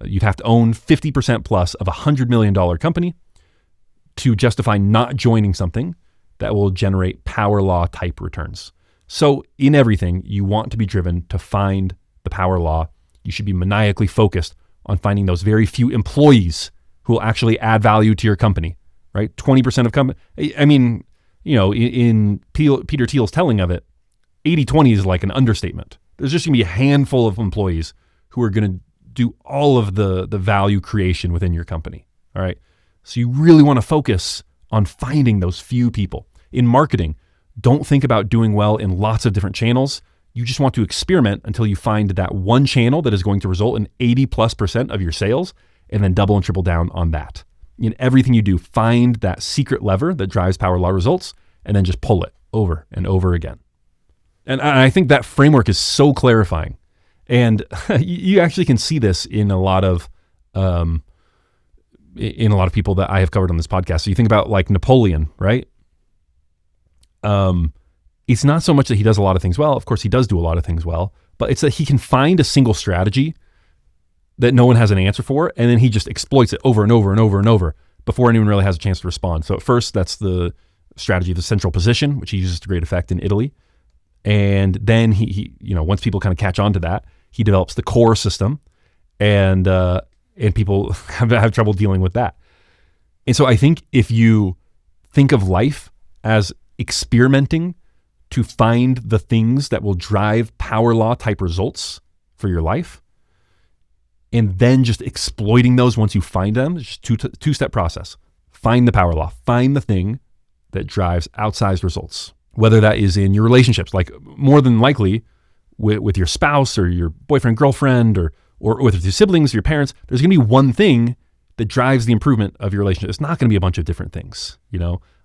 You'd have to own 50% plus of a $100 million company to justify not joining something that will generate power law type returns. So in everything, you want to be driven to find the power law. You should be maniacally focused on finding those very few employees who will actually add value to your company, right? 20% of company. I mean, in Peter Thiel's telling of it, 80-20 is like an understatement. There's just going to be a handful of employees who are going to do all of the value creation within your company, all right? So you really want to focus on finding those few people. In marketing, don't think about doing well in lots of different channels. You just want to experiment until you find that one channel that is going to result in 80+% of your sales, and then double and triple down on that. In everything you do, find that secret lever that drives power law results, and then just pull it over and over again. And I think that framework is so clarifying. And you actually can see this in a lot of people that I have covered on this podcast. So you think about like Napoleon, right? It's not so much that he does a lot of things well. Of course, he does do a lot of things well, but it's that he can find a single strategy that no one has an answer for, and then he just exploits it over and over and over and over before anyone really has a chance to respond. So at first, that's the strategy of the central position, which he uses to great effect in Italy. And then he once people kind of catch on to that, he develops the core system, and people have trouble dealing with that. And so I think if you think of life as experimenting to find the things that will drive power law type results for your life, and then just exploiting those once you find them, it's just two-step process. Find the power law, find the thing that drives outsized results, whether that is in your relationships, like more than likely with your spouse or your boyfriend, girlfriend, or with your siblings, your parents. There's going to be one thing that drives the improvement of your relationship. It's not going to be a bunch of different things.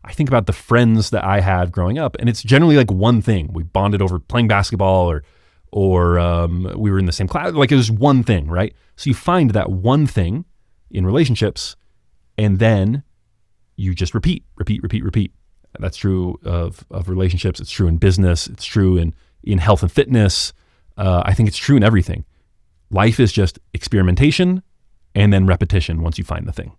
I think about the friends that I had growing up, and it's generally like one thing. We bonded over playing basketball, or we were in the same class. Like it was one thing, right? So you find that one thing in relationships, and then you just repeat. That's true of relationships. It's true in business. It's true in health and fitness. I think it's true in everything. Life is just experimentation and then repetition once you find the thing.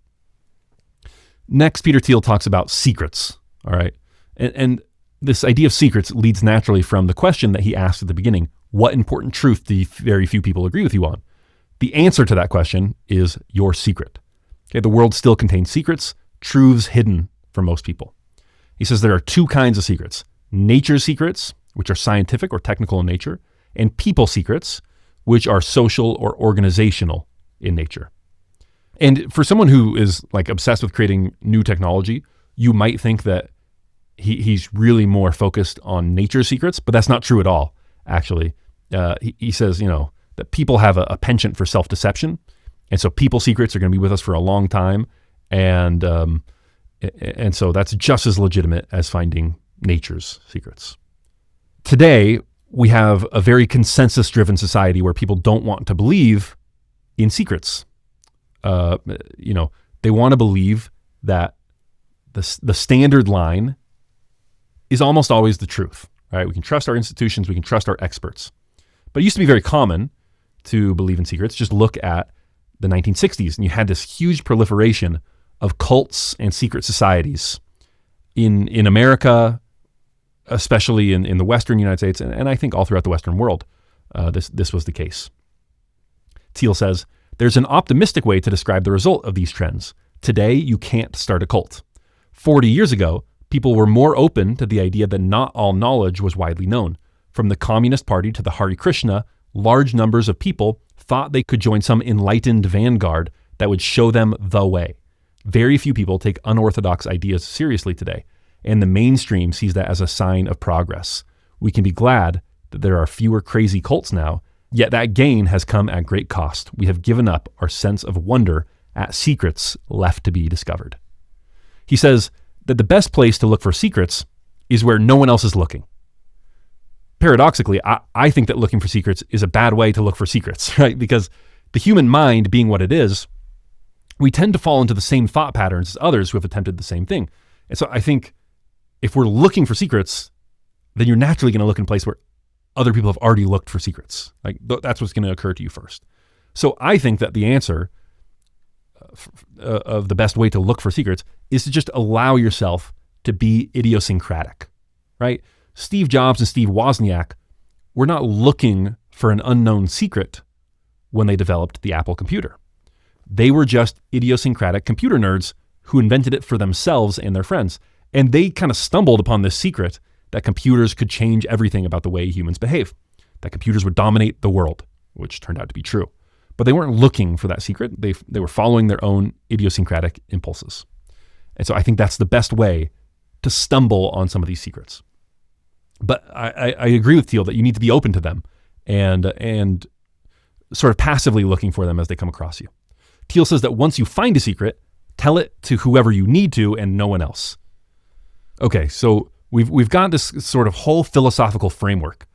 Next, Peter Thiel talks about secrets. All right. And this idea of secrets leads naturally from the question that he asked at the beginning: what important truth do very few people agree with you on? The answer to that question is your secret. Okay, the world still contains secrets, truths hidden from most people. He says there are two kinds of secrets: nature secrets, which are scientific or technical in nature, and people secrets, which are social or organizational in nature. And for someone who is like obsessed with creating new technology, you might think that he's really more focused on nature secrets, but that's not true at all, actually. He says, that people have a penchant for self-deception. And so people secrets are going to be with us for a long time. And so that's just as legitimate as finding nature's secrets. Today, we have a very consensus-driven society where people don't want to believe in secrets. They want to believe that the standard line is almost always the truth, right? We can trust our institutions, we can trust our experts. But it used to be very common to believe in secrets. Just look at the 1960s, and you had this huge proliferation of cults and secret societies in America, especially in the Western United States, and I think all throughout the Western world, this was the case. Thiel says, there's an optimistic way to describe the result of these trends. Today, you can't start a cult. 40 years ago, people were more open to the idea that not all knowledge was widely known. From the Communist Party to the Hare Krishna, large numbers of people thought they could join some enlightened vanguard that would show them the way. Very few people take unorthodox ideas seriously today, and the mainstream sees that as a sign of progress. We can be glad that there are fewer crazy cults now, yet that gain has come at great cost. We have given up our sense of wonder at secrets left to be discovered. He says that the best place to look for secrets is where no one else is looking. Paradoxically, I think that looking for secrets is a bad way to look for secrets, right? Because the human mind being what it is, we tend to fall into the same thought patterns as others who have attempted the same thing. And so I think if we're looking for secrets, then you're naturally going to look in a place where other people have already looked for secrets. Like that's what's going to occur to you first. So I think that the answer of the best way to look for secrets is to just allow yourself to be idiosyncratic, right? Steve Jobs and Steve Wozniak were not looking for an unknown secret when they developed the Apple computer. They were just idiosyncratic computer nerds who invented it for themselves and their friends. And they kind of stumbled upon this secret that computers could change everything about the way humans behave, that computers would dominate the world, which turned out to be true. But they weren't looking for that secret. They were following their own idiosyncratic impulses. And so I think that's the best way to stumble on some of these secrets. But I agree with Thiel that you need to be open to them and sort of passively looking for them as they come across you. Thiel says that once you find a secret, tell it to whoever you need to and no one else. Okay, so we've got this sort of whole philosophical framework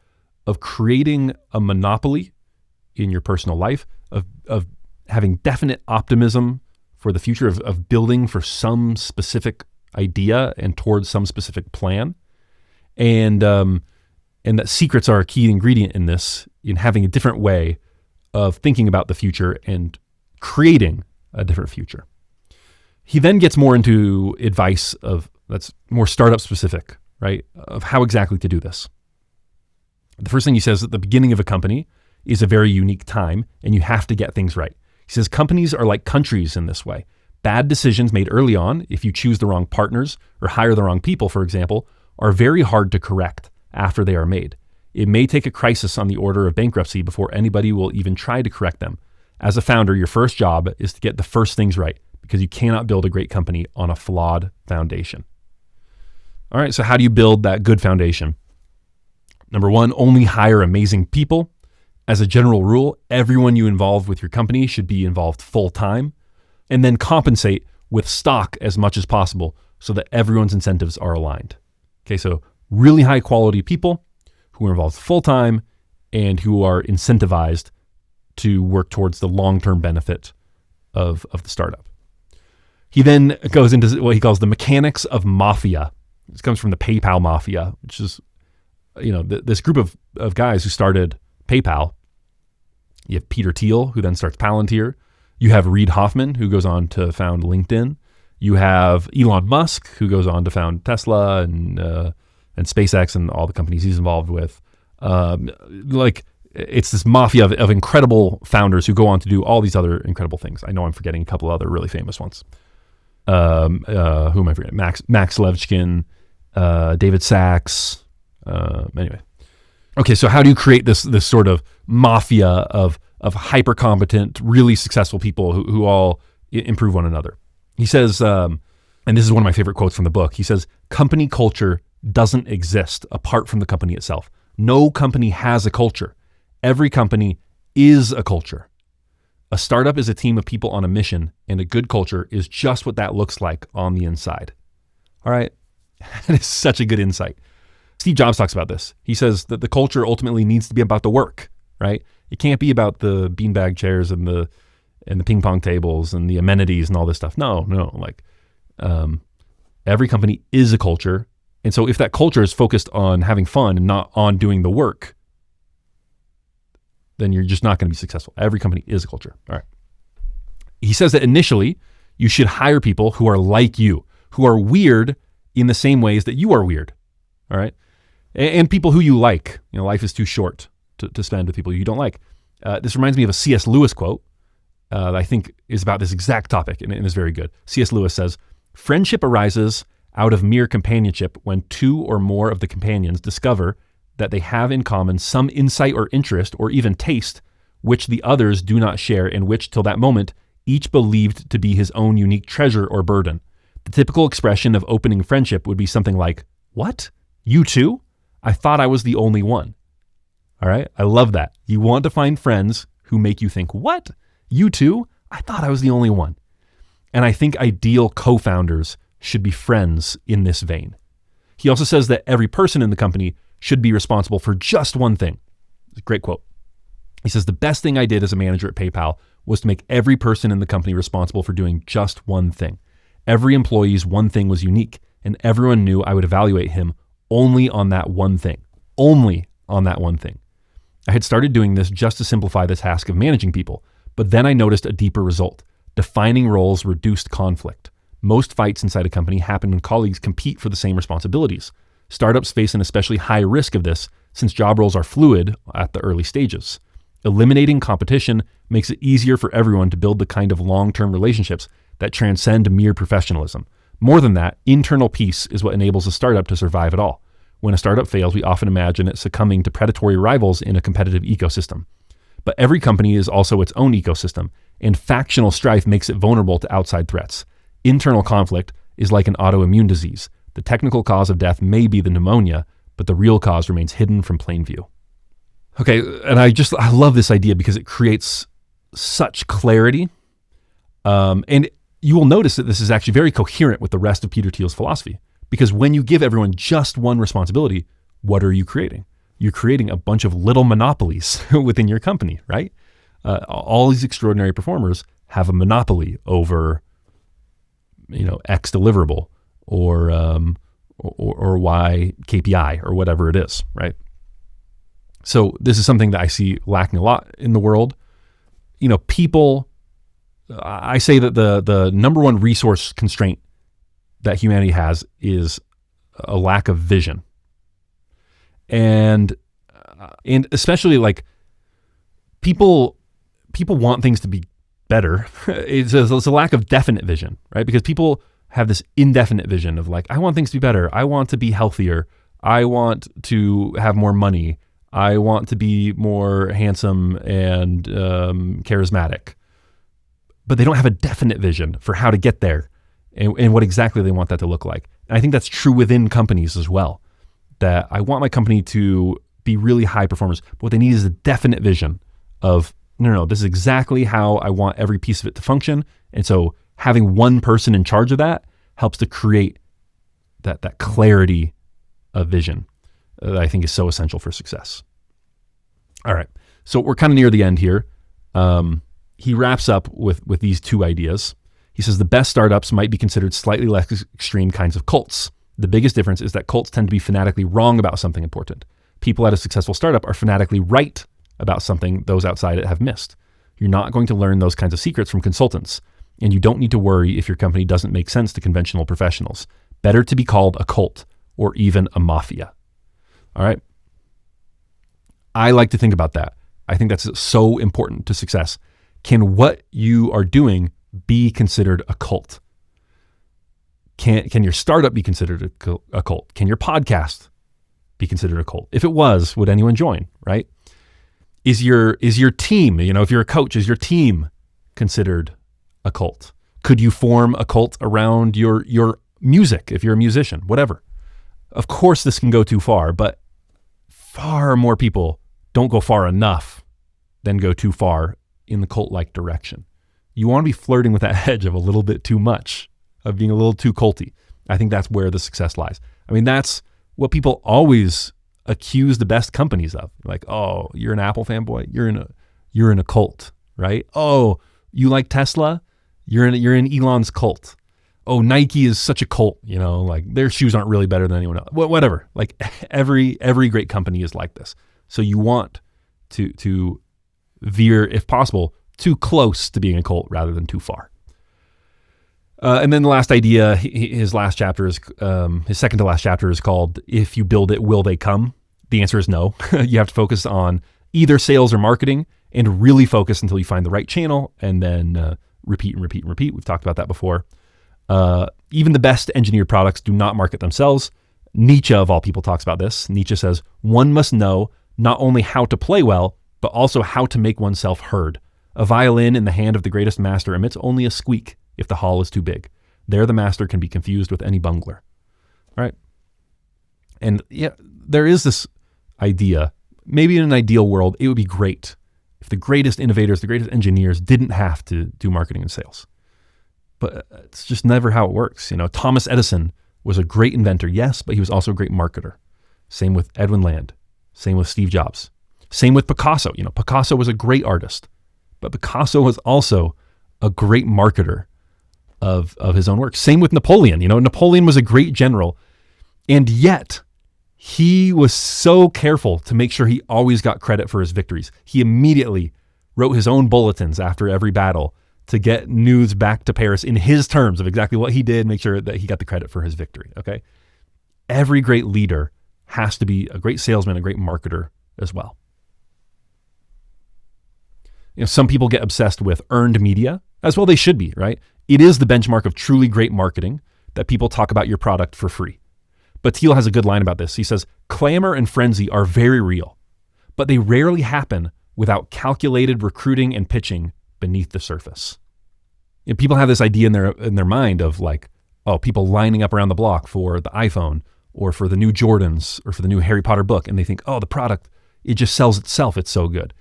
of creating a monopoly in your personal life, of having definite optimism for the future, of building for some specific idea and towards some specific plan. And that secrets are a key ingredient in this, in having a different way of thinking about the future and creating a different future. He then gets more into advice that's more startup specific, right? Of how exactly to do this. The first thing he says at the beginning of a company is a very unique time, and you have to get things right. He says companies are like countries in this way. Bad decisions made early on, if you choose the wrong partners or hire the wrong people, for example, are very hard to correct after they are made. It may take a crisis on the order of bankruptcy before anybody will even try to correct them. As a founder, your first job is to get the first things right, because you cannot build a great company on a flawed foundation. All right, so how do you build that good foundation? Number one, only hire amazing people. As a general rule, everyone you involve with your company should be involved full time, and then compensate with stock as much as possible so that everyone's incentives are aligned. Okay, so really high quality people who are involved full time and who are incentivized to work towards the long-term benefit of the startup. He then goes into what he calls the mechanics of mafia. This comes from the PayPal mafia, which is, this group of guys who started PayPal. You have Peter Thiel, who then starts Palantir. You have Reid Hoffman, who goes on to found LinkedIn. You have Elon Musk, who goes on to found Tesla and SpaceX and all the companies he's involved with. It's this mafia of incredible founders who go on to do all these other incredible things. I know I'm forgetting a couple other really famous ones. Who am I forgetting? Max Levchin, David Sachs. Anyway. Okay, so how do you create this sort of mafia of hyper competent, really successful people who all improve one another? He says, and this is one of my favorite quotes from the book. He says, company culture doesn't exist apart from the company itself. No company has a culture. Every company is a culture. A startup is a team of people on a mission, and a good culture is just what that looks like on the inside. All right, that is such a good insight. Steve Jobs talks about this. He says that the culture ultimately needs to be about the work, right? It can't be about the beanbag chairs and the ping pong tables and the amenities and all this stuff. No. Every company is a culture. And so if that culture is focused on having fun and not on doing the work, then you're just not going to be successful. Every company is a culture. All right. He says that initially you should hire people who are like you, who are weird in the same ways that you are weird. All right. And people who you like. Life is too short to spend with people you don't like. This reminds me of a C.S. Lewis quote that I think is about this exact topic and is very good. C.S. Lewis says, Friendship arises out of mere companionship when two or more of the companions discover that they have in common some insight or interest or even taste which the others do not share and which, till that moment, each believed to be his own unique treasure or burden. The typical expression of opening friendship would be something like, "What? You too? I thought I was the only one." All right? I love that. You want to find friends who make you think, "What? You too? I thought I was the only one." And I think ideal co-founders should be friends in this vein. He also says that every person in the company should be responsible for just one thing. It's a great quote. He says, "The best thing I did as a manager at PayPal was to make every person in the company responsible for doing just one thing. Every employee's one thing was unique, and everyone knew I would evaluate him only on that one thing. Only on that one thing. I had started doing this just to simplify the task of managing people, but then I noticed a deeper result. Defining roles reduced conflict. Most fights inside a company happen when colleagues compete for the same responsibilities. Startups face an especially high risk of this since job roles are fluid at the early stages. Eliminating competition makes it easier for everyone to build the kind of long-term relationships that transcend mere professionalism. More than that, internal peace is what enables a startup to survive at all. When a startup fails, we often imagine it succumbing to predatory rivals in a competitive ecosystem. But every company is also its own ecosystem, and factional strife makes it vulnerable to outside threats. Internal conflict is like an autoimmune disease. The technical cause of death may be the pneumonia, but the real cause remains hidden from plain view. Okay, and I love this idea because it creates such clarity. And you will notice that this is actually very coherent with the rest of Peter Thiel's philosophy. Because when you give everyone just one responsibility, what are you creating? You're creating a bunch of little monopolies within your company, right? All these extraordinary performers have a monopoly over, X deliverable or Y KPI or whatever it is, right? So this is something that I see lacking a lot in the world. People, I say that the number one resource constraint that humanity has is a lack of vision. And especially like people want things to be better. It's a lack of definite vision, right? Because people have this indefinite vision of like, I want things to be better. I want to be healthier. I want to have more money. I want to be more handsome and charismatic. But they don't have a definite vision for how to get there and what exactly they want that to look like. And I think that's true within companies as well, that I want my company to be really high performers, but what they need is a definite vision of, no, this is exactly how I want every piece of it to function. And so having one person in charge of that helps to create that clarity of vision that I think is so essential for success. All right. So we're kind of near the end here. He wraps up with these two ideas. He says the best startups might be considered slightly less extreme kinds of cults. The biggest difference is that cults tend to be fanatically wrong about something important. People at a successful startup are fanatically right about something those outside it have missed. You're not going to learn those kinds of secrets from consultants, and you don't need to worry if your company doesn't make sense to conventional professionals. Better to be called a cult or even a mafia. All right. I like to think about that. I think that's so important to success. Can what you are doing be considered a cult? Can your startup be considered a cult? Can your podcast be considered a cult? If it was, would anyone join, right? Is your team, if you're a coach, is your team considered a cult? Could you form a cult around your music if you're a musician, whatever? Of course, this can go too far, but far more people don't go far enough than go too far in the cult-like direction. You want to be flirting with that edge of a little bit too much, of being a little too culty. I think that's where the success lies. I mean, that's what people always accuse the best companies of. Like, oh, you're an Apple fanboy, you're in a cult, right? Oh, you like Tesla? You're in Elon's cult. Oh, Nike is such a cult, like their shoes aren't really better than anyone else. Whatever. Like every great company is like this. So you want to veer, if possible, too close to being a cult rather than too far. And then the last idea, his last chapter is, his second to last chapter is called, If You Build It, Will They Come? The answer is no. You have to focus on either sales or marketing and really focus until you find the right channel and then repeat and repeat and repeat. We've talked about that before. Even the best engineered products do not market themselves. Nietzsche, of all people, talks about this. Nietzsche says, one must know not only how to play well, but also how to make oneself heard. A violin in the hand of the greatest master emits only a squeak if the hall is too big. There the master can be confused with any bungler. All right. And yeah, there is this idea, maybe in an ideal world, it would be great if the greatest innovators, the greatest engineers didn't have to do marketing and sales. But it's just never how it works. Thomas Edison was a great inventor, yes, but he was also a great marketer. Same with Edwin Land. Same with Steve Jobs. Same with Picasso. Picasso was a great artist, but Picasso was also a great marketer of his own work. Same with Napoleon. Napoleon was a great general, and yet he was so careful to make sure he always got credit for his victories. He immediately wrote his own bulletins after every battle to get news back to Paris in his terms of exactly what he did, make sure that he got the credit for his victory. Okay. Every great leader has to be a great salesman, a great marketer as well. Some people get obsessed with earned media, as well they should be, right? It is the benchmark of truly great marketing that people talk about your product for free. But Thiel has a good line about this. He says, clamor and frenzy are very real, but they rarely happen without calculated recruiting and pitching beneath the surface. People have this idea in their mind of like, oh, people lining up around the block for the iPhone or for the new Jordans or for the new Harry Potter book. And they think, oh, the product, it just sells itself. It's so good.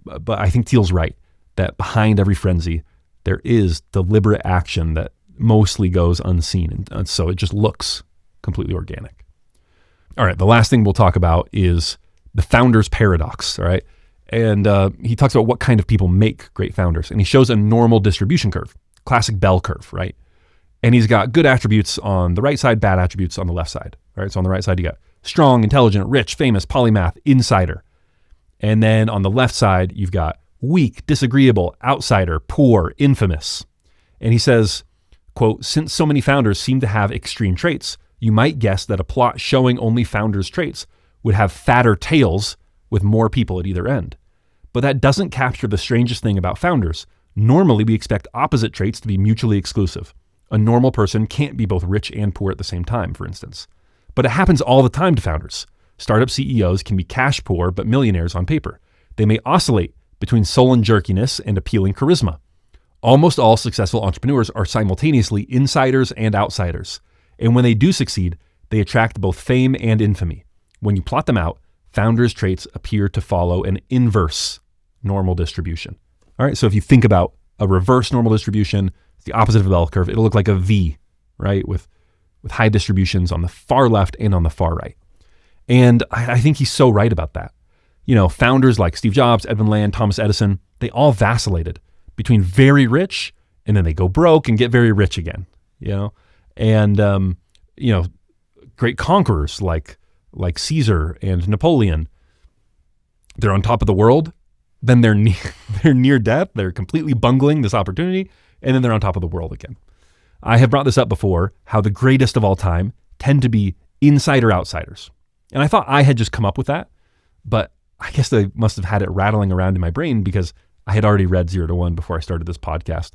But I think Thiel's right that behind every frenzy, there is deliberate action that mostly goes unseen. And so it just looks completely organic. All right. The last thing we'll talk about is the founder's paradox. All right. And he talks about what kind of people make great founders. And he shows a normal distribution curve, classic bell curve, right? And he's got good attributes on the right side, bad attributes on the left side, right? So on the right side, you got strong, intelligent, rich, famous, polymath, insider. And then on the left side, you've got weak, disagreeable, outsider, poor, infamous. And he says, quote, since so many founders seem to have extreme traits, you might guess that a plot showing only founders' traits would have fatter tails with more people at either end. But that doesn't capture the strangest thing about founders. Normally, we expect opposite traits to be mutually exclusive. A normal person can't be both rich and poor at the same time, for instance. But it happens all the time to founders. Startup CEOs can be cash poor, but millionaires on paper. They may oscillate between sullen jerkiness and appealing charisma. Almost all successful entrepreneurs are simultaneously insiders and outsiders. And when they do succeed, they attract both fame and infamy. When you plot them out, founders' traits appear to follow an inverse normal distribution. All right, so if you think about a reverse normal distribution, it's the opposite of a bell curve. It'll look like a V, right, with high distributions on the far left and on the far right. And I think he's so right about that. Founders like Steve Jobs, Edwin Land, Thomas Edison, they all vacillated between very rich and then they go broke and get very rich again, And, great conquerors like Caesar and Napoleon, they're on top of the world, then they're near death, they're completely bungling this opportunity, and then they're on top of the world again. I have brought this up before, how the greatest of all time tend to be insider-outsiders. And I thought I had just come up with that, but I guess I must have had it rattling around in my brain because I had already read 0 to 1 before I started this podcast.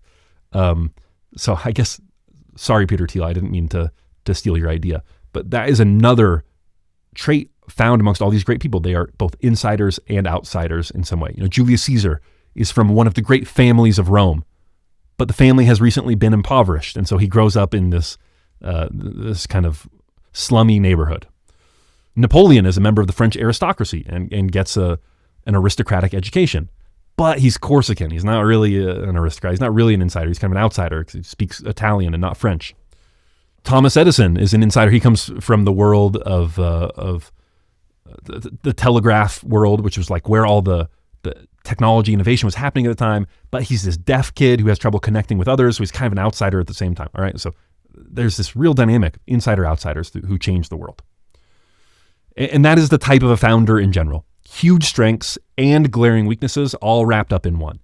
So I guess, sorry, Peter Thiel, I didn't mean to steal your idea, but that is another trait found amongst all these great people. They are both insiders and outsiders in some way. Julius Caesar is from one of the great families of Rome, but the family has recently been impoverished, and so he grows up in this kind of slummy neighborhood. Napoleon is a member of the French aristocracy and gets an aristocratic education, but he's Corsican. He's not really an aristocrat. He's not really an insider. He's kind of an outsider because he speaks Italian and not French. Thomas Edison is an insider. He comes from the world of the telegraph world, which was like where all the technology innovation was happening at the time. But he's this deaf kid who has trouble connecting with others, so he's kind of an outsider at the same time. All right, so there's this real dynamic, insider-outsiders who change the world. And that is the type of a founder in general. Huge strengths and glaring weaknesses all wrapped up in one.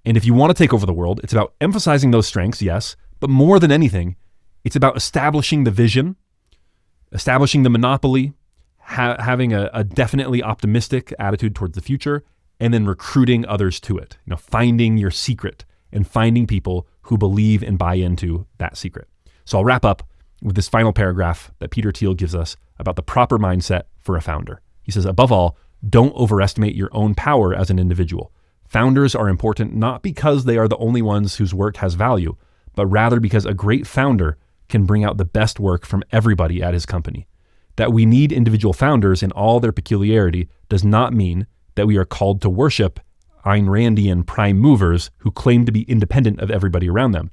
And if you want to take over the world, it's about emphasizing those strengths, yes, but more than anything, it's about establishing the vision, establishing the monopoly, having a definitely optimistic attitude towards the future, and then recruiting others to it. Finding your secret and finding people who believe and buy into that secret. So I'll wrap up with this final paragraph that Peter Thiel gives us about the proper mindset for a founder. He says, above all, don't overestimate your own power as an individual. Founders are important not because they are the only ones whose work has value, but rather because a great founder can bring out the best work from everybody at his company. That we need individual founders in all their peculiarity does not mean that we are called to worship Ayn Randian prime movers who claim to be independent of everybody around them.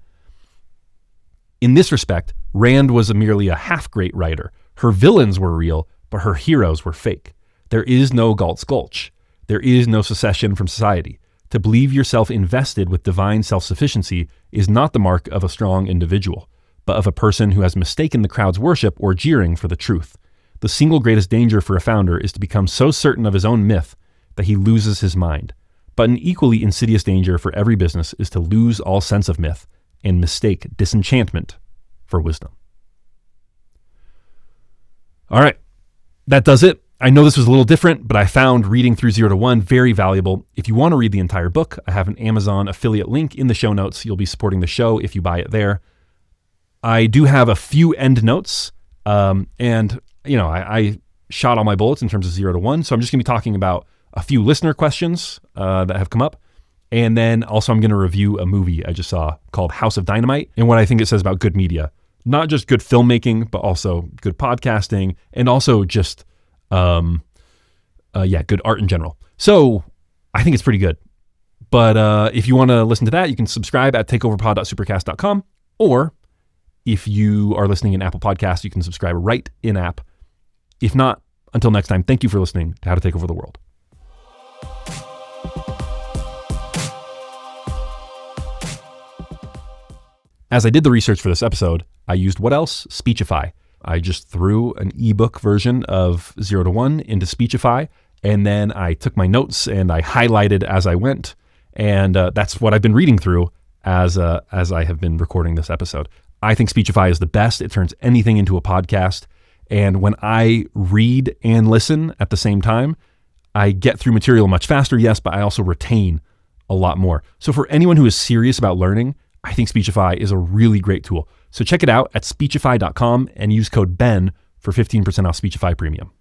In this respect, Rand was merely a half-great writer. Her villains were real, but her heroes were fake. There is no Galt's Gulch. There is no secession from society. To believe yourself invested with divine self-sufficiency is not the mark of a strong individual, but of a person who has mistaken the crowd's worship or jeering for the truth. The single greatest danger for a founder is to become so certain of his own myth that he loses his mind. But an equally insidious danger for every business is to lose all sense of myth and mistake disenchantment for wisdom. All right, that does it. I know this was a little different, but I found reading through 0 to 1 very valuable. If you want to read the entire book, I have an Amazon affiliate link in the show notes. You'll be supporting the show if you buy it there. I do have a few end notes, and I shot all my bullets in terms of 0 to 1, so I'm just going to be talking about a few listener questions that have come up, and then also I'm going to review a movie I just saw called House of Dynamite and what I think it says about good media. Not just good filmmaking, but also good podcasting, and also just good art in general. So I think it's pretty good. But if you want to listen to that, you can subscribe at takeoverpod.supercast.com, or if you are listening in Apple Podcasts, you can subscribe right in app. If not, until next time, thank you for listening to How to Take Over the World. As I did the research for this episode, I used what else? Speechify. I just threw an ebook version of 0 to 1 into Speechify, and then I took my notes and I highlighted as I went, and that's what I've been reading through as I have been recording this episode. I think Speechify is the best. It turns anything into a podcast, and when I read and listen at the same time, I get through material much faster, yes, but I also retain a lot more. So for anyone who is serious about learning, I think Speechify is a really great tool. So check it out at speechify.com and use code BEN for 15% off Speechify Premium.